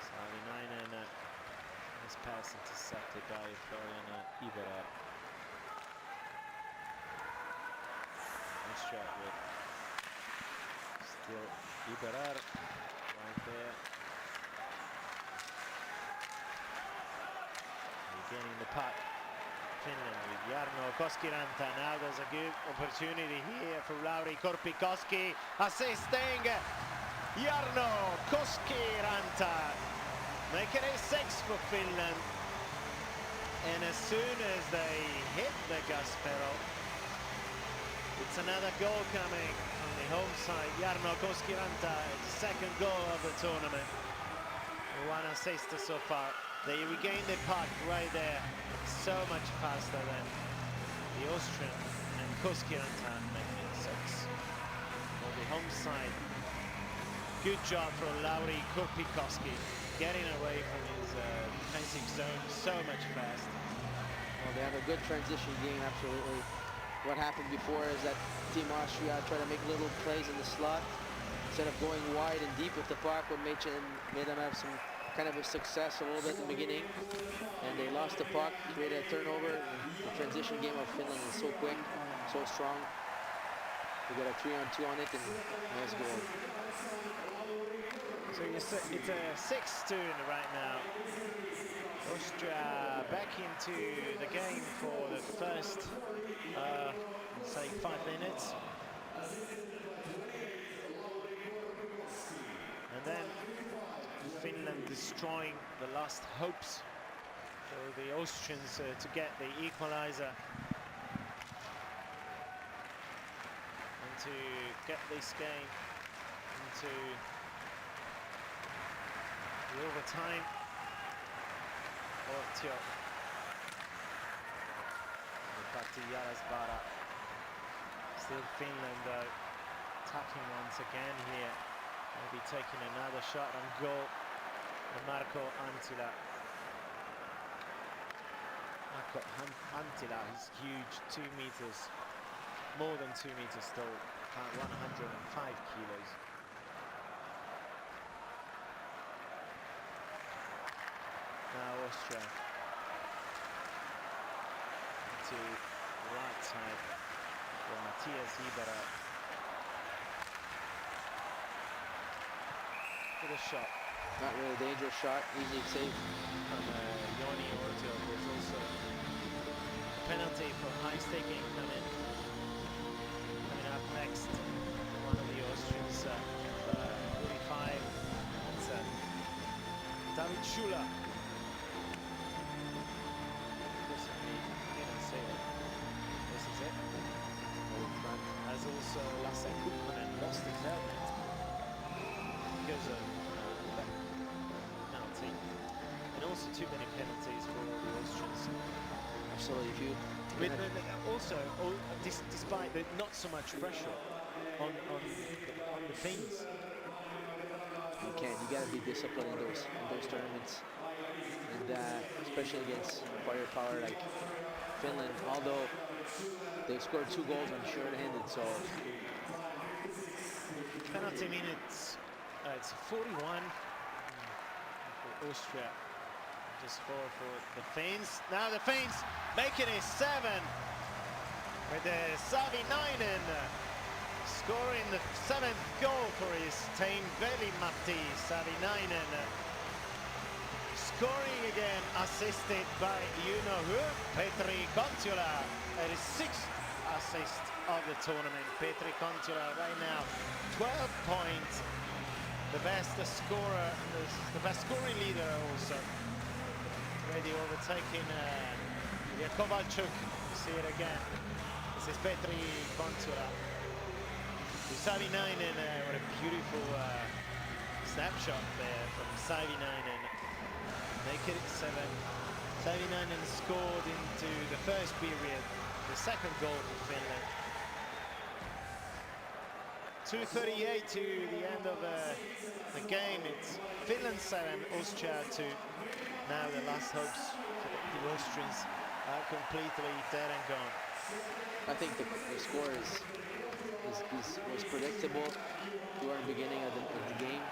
S2: Savinainen. His pass intercepted by Florian Iberer. Nice shot with still Iberer right there. Regaining the puck. Finland with Jarno Koskiranta. Now there's a good opportunity here for Lauri Korpikoski. Assisting Jarno Koskiranta. Making it 6 for Finland. And as soon as they hit the gas pedal, it's another goal coming on the home side. Jarno Koskiranta, his 2nd goal of the tournament. 1 assist so far. They regain the puck right there, so much faster than the Austrian, and Koskiranta making it 6 for the home side. Good job from Lauri Korpikoski, getting away from his defensive zone so much fast.
S3: Well, they have a good transition game, absolutely. What happened before is that Team Austria tried to make little plays in the slot instead of going wide and deep with the puck, what made them have some kind of a success a little bit in the beginning, and they lost the puck, created a turnover. The transition game of Finland is so quick, so strong. We got a 3-on-2 on it, and nice goal.
S2: So it's a 6-2 right now. Austria back into the game for the first, say 5 minutes. And then Finland destroying the last hopes for the Austrians to get the equalizer and to get this game into the overtime. Ortio. Back to Yarasvara. Still Finland though, attacking once again here. Maybe taking another shot on goal. And Marco Antila. Marco Antila is huge, 2 meters, more than 2 meters tall, 105 kilos. Now Austria to the right side for Matthias Iberer. With a shot.
S3: Not really a dangerous shot, easy save.
S2: From Joni Ortio. There's also a penalty for high staking coming up next. One of the Austrians, 45. It's David Schuler. Didn't say that. This is it. As also Lasse Kukkonen lost his helmet because of penalty, and also too many penalties for the Austrians.
S3: Absolutely,
S2: Also, despite the not so much pressure on the things.
S3: You gotta be disciplined in those tournaments, and especially against firepower like Finland. Although they scored 2 goals on short-handed, so
S2: penalty minutes. It's 41 for Austria. just 4 for the Finns. Now the Finns making it 7 with the Savinainen scoring the 7th goal for his team. Veli-Matti Savinainen scoring again, assisted by you-know-who, Petri Kontiola. It is 6th assist of the tournament. Petri Kontiola right now 12 points, the best scorer, the best scoring leader also. Already overtaking Kovalchuk. You see it again. This is Petri Kontiola. Savinainen, what a beautiful snapshot there from Savinainen. Make it 7. Savinainen scored into the first period, the 2nd goal for Finland. 2:38 to the end of the game. It's Finland 7, Austria 2. Now the last hopes for the Austrians are completely dead and gone.
S3: I think the score was predictable toward the beginning of the game,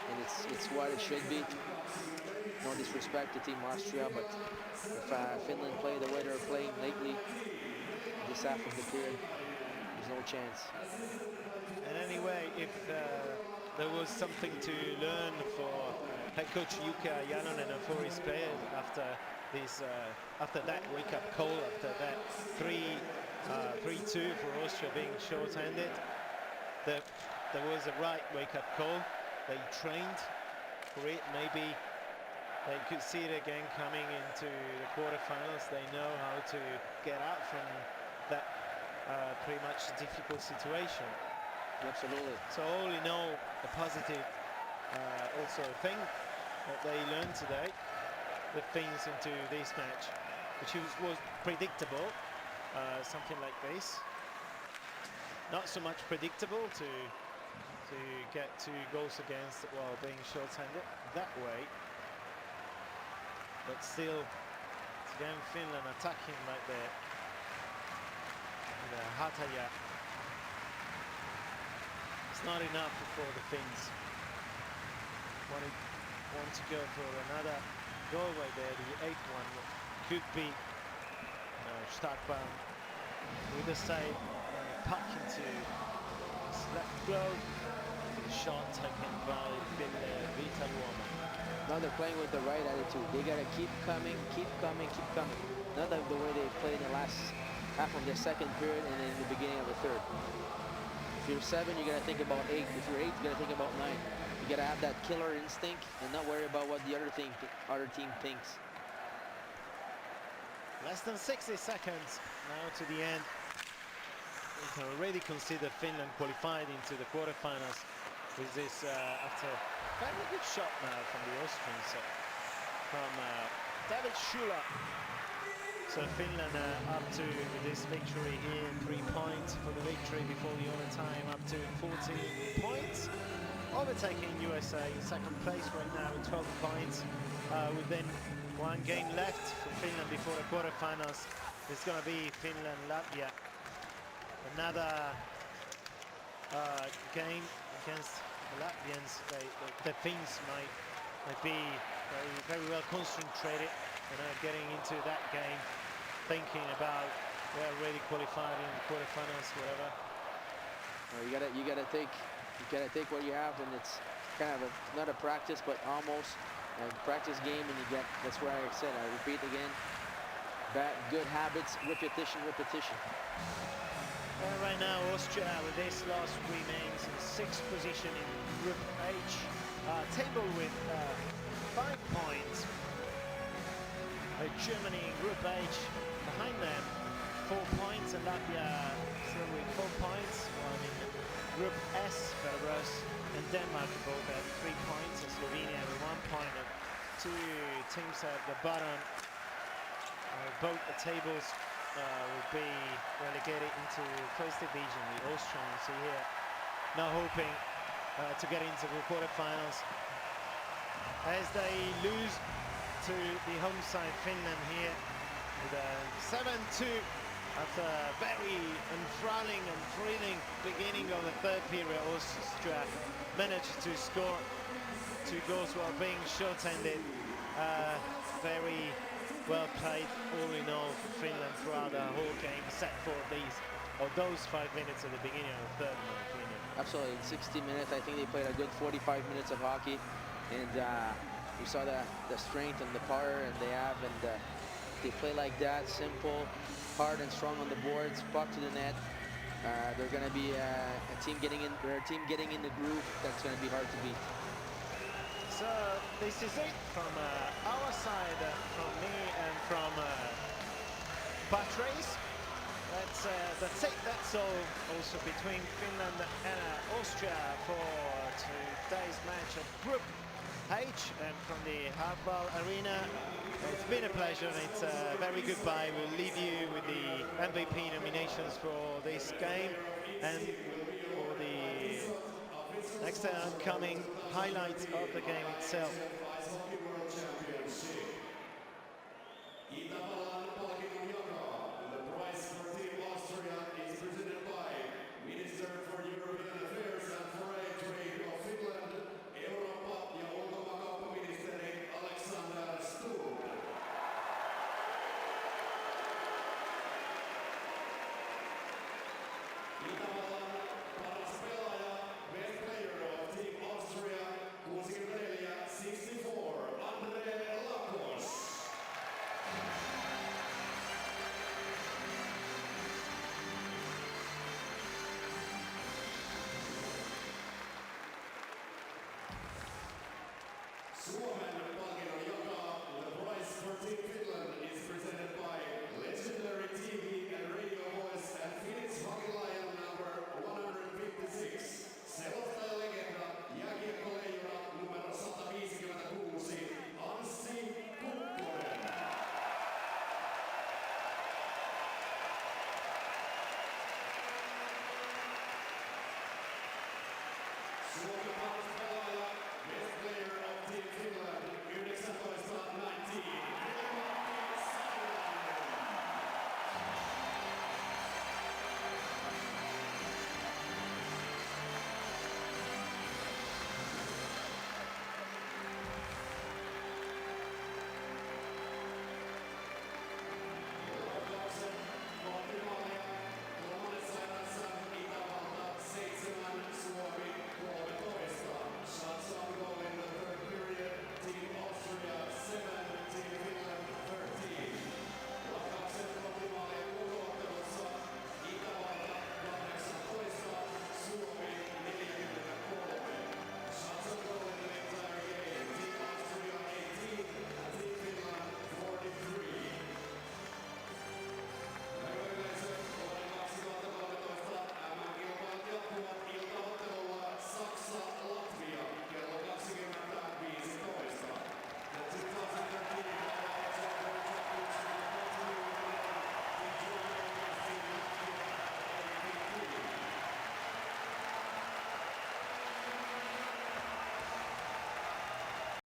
S3: and it's what it should be. No disrespect to Team Austria, but if Finland play the way they're playing lately, this half of the period, there's no chance.
S2: And anyway, if there was something to learn for head coach Jukka Jalonen and for his players after this, after that wake-up call, after that 3-2 for Austria being short-handed, there was a right wake-up call. They trained for it. Maybe they could see it again coming into the quarterfinals. They know how to get out from that pretty much difficult situation.
S3: Absolutely.
S2: So all in all, a positive also thing that they learned today, the things into this match, which was predictable, something like this. Not so much predictable to get 2 goals against while being short-handed that way. But still, it's again Finland attacking right there. The Hataja. It's not enough for the Finns. Want to go for another goal right there, the 8th one. Could be Starkbaum with a save, puck into his left glove. Shot taken by Vitaluoma.
S3: Now they're playing with the right attitude. They gotta keep coming, keep coming, keep coming. Not like the way they played in the last half of the 2nd period and then the beginning of the 3rd. If you're 7, you gotta think about 8. If you're 8, you gotta think about 9. You gotta have that killer instinct and not worry about what the other team thinks.
S2: Less than 60 seconds now to the end. We can already consider Finland qualified into the quarterfinals with this after a very good shot now from the Austrians, from David Schuler. So Finland up to this victory here, 3 points for the victory before the overtime, up to 14 points. Overtaking USA in 2nd place right now with 12 points. With then 1 game left for Finland before the quarterfinals. It's going to be Finland-Latvia. Another game against the Latvians. The Finns might be very well concentrated and getting into that game, thinking about they're already qualified in the quarterfinals, whatever.
S3: Well, you gotta take what you have, and it's kind of not a practice, but almost a practice game, and that's where I said, I repeat again, good habits, repetition.
S2: Right now, Austria with this loss remains in 6th position in Group H, table with 5 points. Germany in Group H behind them, 4 points, and Latvia still with 4 points. While in Group S, Belarus and Denmark both at 3 points, and Slovenia with 1 point. And 2 teams at the bottom. Both the tables will be relegated into 1st division. The Austrians here now hoping to get into the quarterfinals as they lose to the home side Finland here with a 7-2 after a very enthralling and thrilling beginning of the 3rd period. Austria managed to score 2 goals while being short-handed. very well played all in all from Finland throughout the whole game, except for those 5 minutes at the beginning of the third, in my opinion.
S3: Absolutely, in 60 minutes, I think they played a good 45 minutes of hockey, and we saw the strength and the power and they have, and they play like that, simple, hard and strong on the boards, puck to the net. They're going to be a team getting in the groove that's going to be hard to beat.
S2: So this is it from our side, from me and from Patrice. That's it. That's all. Also between Finland and Austria for today's match of Group H, and from the Hardball Arena. It's been a pleasure. It's a very goodbye. We'll leave you with the MVP nominations for this game and for the next upcoming highlights of the game itself.